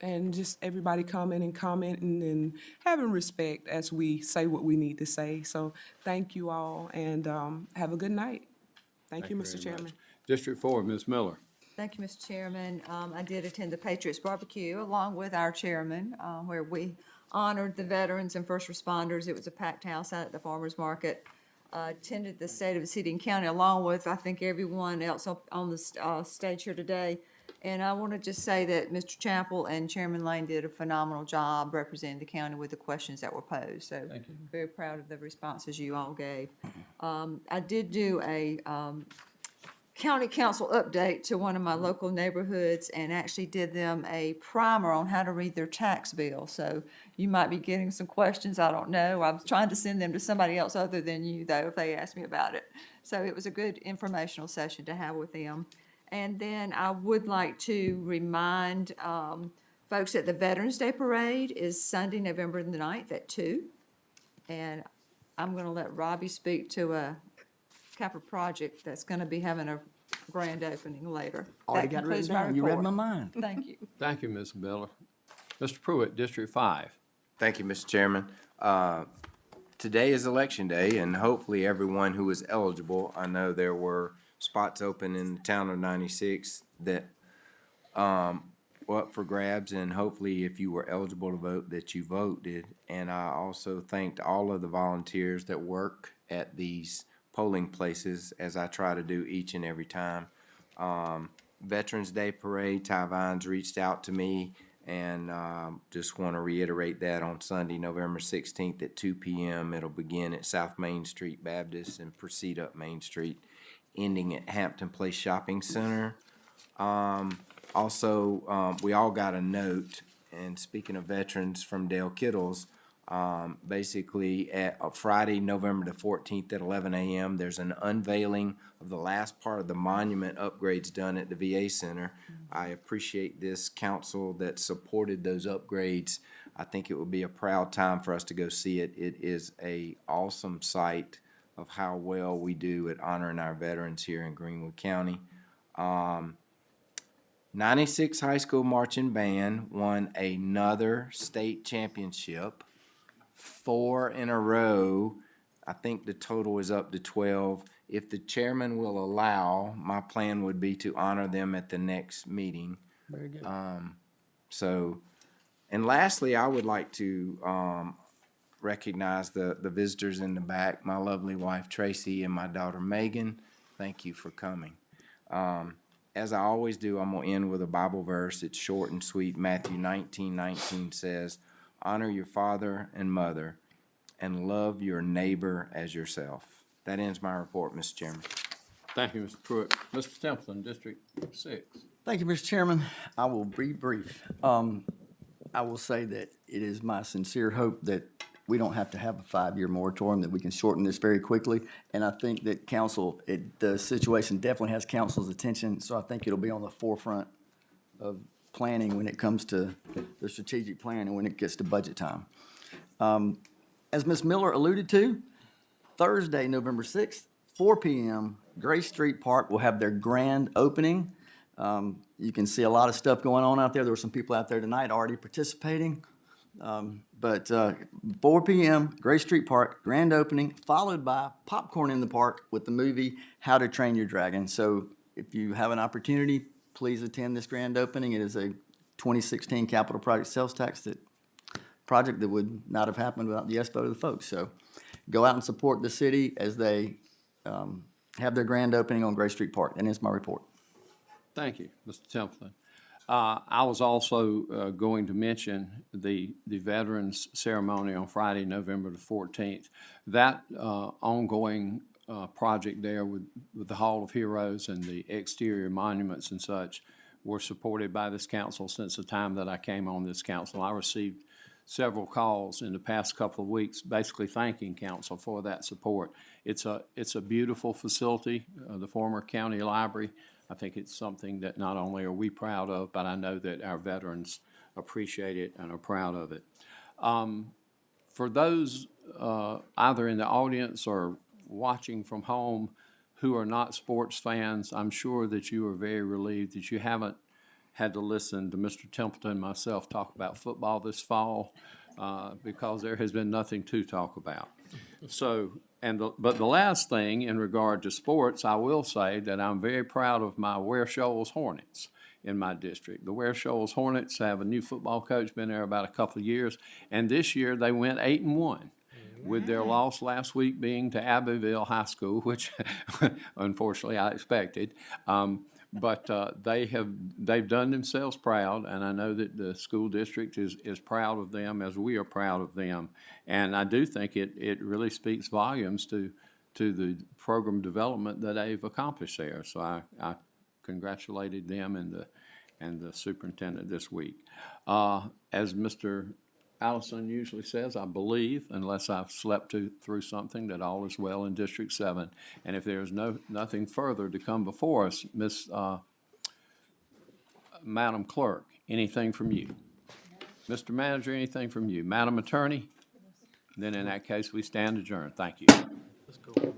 And just everybody coming and commenting and having respect as we say what we need to say. So thank you all, and have a good night. Thank you, Mr. very Chairman. much. District 4, Ms. Miller. Thank you, Mr. Chairman. I did attend the Patriots Barbecue along with our chairman, where we honored the veterans and first responders. It was a packed house out at the farmer's market. Attended the State of the City and County along with, I think, everyone else on the stage here today. And I want to just say that Mr. Chappell and Chairman Lane did a phenomenal job representing the county with the questions that were posed. So very proud of the responses you all gave. I did do a county council update to one of my local neighborhoods and actually did them a primer on how to read their tax bill. So you might be getting some questions, I don't know. I'm trying to send them to somebody else other than you, though, if they ask me about it. So it was a good informational session to have with them. And then I would like to remind folks that the Veterans Day Parade is Sunday, November the 9th at 2. And I'm going to let Robbie speak to a capital project that's going to be having a grand opening later. Already That got it written concludes my down. You read report. my mind. Thank you. Thank you, Ms. Miller. Mr. Pruitt, District 5. Thank you, Mr. Chairman. Today is Election Day, and hopefully everyone who is eligible, I know there were spots open in the town of 96 that were up for grabs, and hopefully if you were eligible to vote, that you voted. And I also thanked all of the volunteers that work at these polling places, as I try to do each and every time. Veterans Day Parade, Ty Vines reached out to me, and just want to reiterate that on Sunday, November 16th at 2 p.m. It'll begin at South Main Street Baptist and proceed up Main Street, ending at Hampton Place Shopping Center. Also, we all got a note, and speaking of veterans, from Dale Kittles. Basically, at Friday, November the 14th at 11 a.m., there's an unveiling of the last part of the monument upgrades done at the VA Center. I appreciate this council that supported those upgrades. I think it will be a proud time for us to go see it. It is an awesome sight of how well we do at honoring our veterans here in Greenwood County. 96 High School Marching Band won another state championship. 4 in a row. I think the total is up to 12. If the chairman will allow, my plan would be to honor them at the next meeting. Very good. And lastly, I would like to recognize the visitors in the back, my lovely wife Tracy and my daughter Megan. Thank you for coming. As I always do, I'm going to end with a Bible verse. It's short and sweet. Matthew 19:19 says, "Honor your father and mother, and love your neighbor as yourself." That ends my report, Mr. Chairman. Thank you, Mr. Pruitt. Mr. Templeton, District 6. Thank you, Mr. Chairman. I will be brief. I will say that it is my sincere hope that we don't have to have a 5-year moratorium, that we can shorten this very quickly. And I think that council, the situation definitely has council's attention, so I think it'll be on the forefront of planning when it comes to the strategic plan and when it gets to budget time. As Ms. Miller alluded to, Thursday, November 6th, 4 p.m., Grace Street Park will have their grand opening. You can see a lot of stuff going on out there. There were some people out there tonight already participating. But 4 p.m., Grace Street Park, grand opening, followed by popcorn in the park with the movie How to Train Your Dragon. So if you have an opportunity, please attend this grand opening. It is a 2016 capital project sales tax project that would not have happened without the yes vote of the folks. So go out and support the city as they have their grand opening on Grace Street Park. And it's my report. Thank you, Mr. Templeton. I was also going to mention the Veterans Ceremony on Friday, November the 14th. That ongoing project there with the Hall of Heroes and the exterior monuments and such were supported by this council since the time that I came on this council. I received several calls in the past couple of weeks, basically thanking council for that support. It's a beautiful facility, the former county library. I think it's something that not only are we proud of, but I know that our veterans appreciate it and are proud of it. For those either in the audience or watching from home who are not sports fans, I'm sure that you are very relieved that you haven't had to listen to Mr. Templeton and myself talk about football this fall because there has been nothing to talk about. So, but the last thing in regard to sports, I will say that I'm very proud of my Ware Shoals Hornets in my district. The Ware Shoals Hornets have a new football coach, been there about a couple of years, and this year they went 8-1. With their loss last week being to Abbeville High School, which unfortunately I expected. But they've done themselves proud, and I know that the school district is proud of them as we are proud of them. And I do think it really speaks volumes to the program development that they've accomplished there. So I congratulated them and the superintendent this week. As Mr. Allison usually says, I believe, unless I've slept through something, that all is well in District 7. And if there's nothing further to come before us, Madam Clerk, anything from you? Mr. Manager, anything from you? Madam Attorney? Then in that case, we stand adjourned. Thank you. Let's go.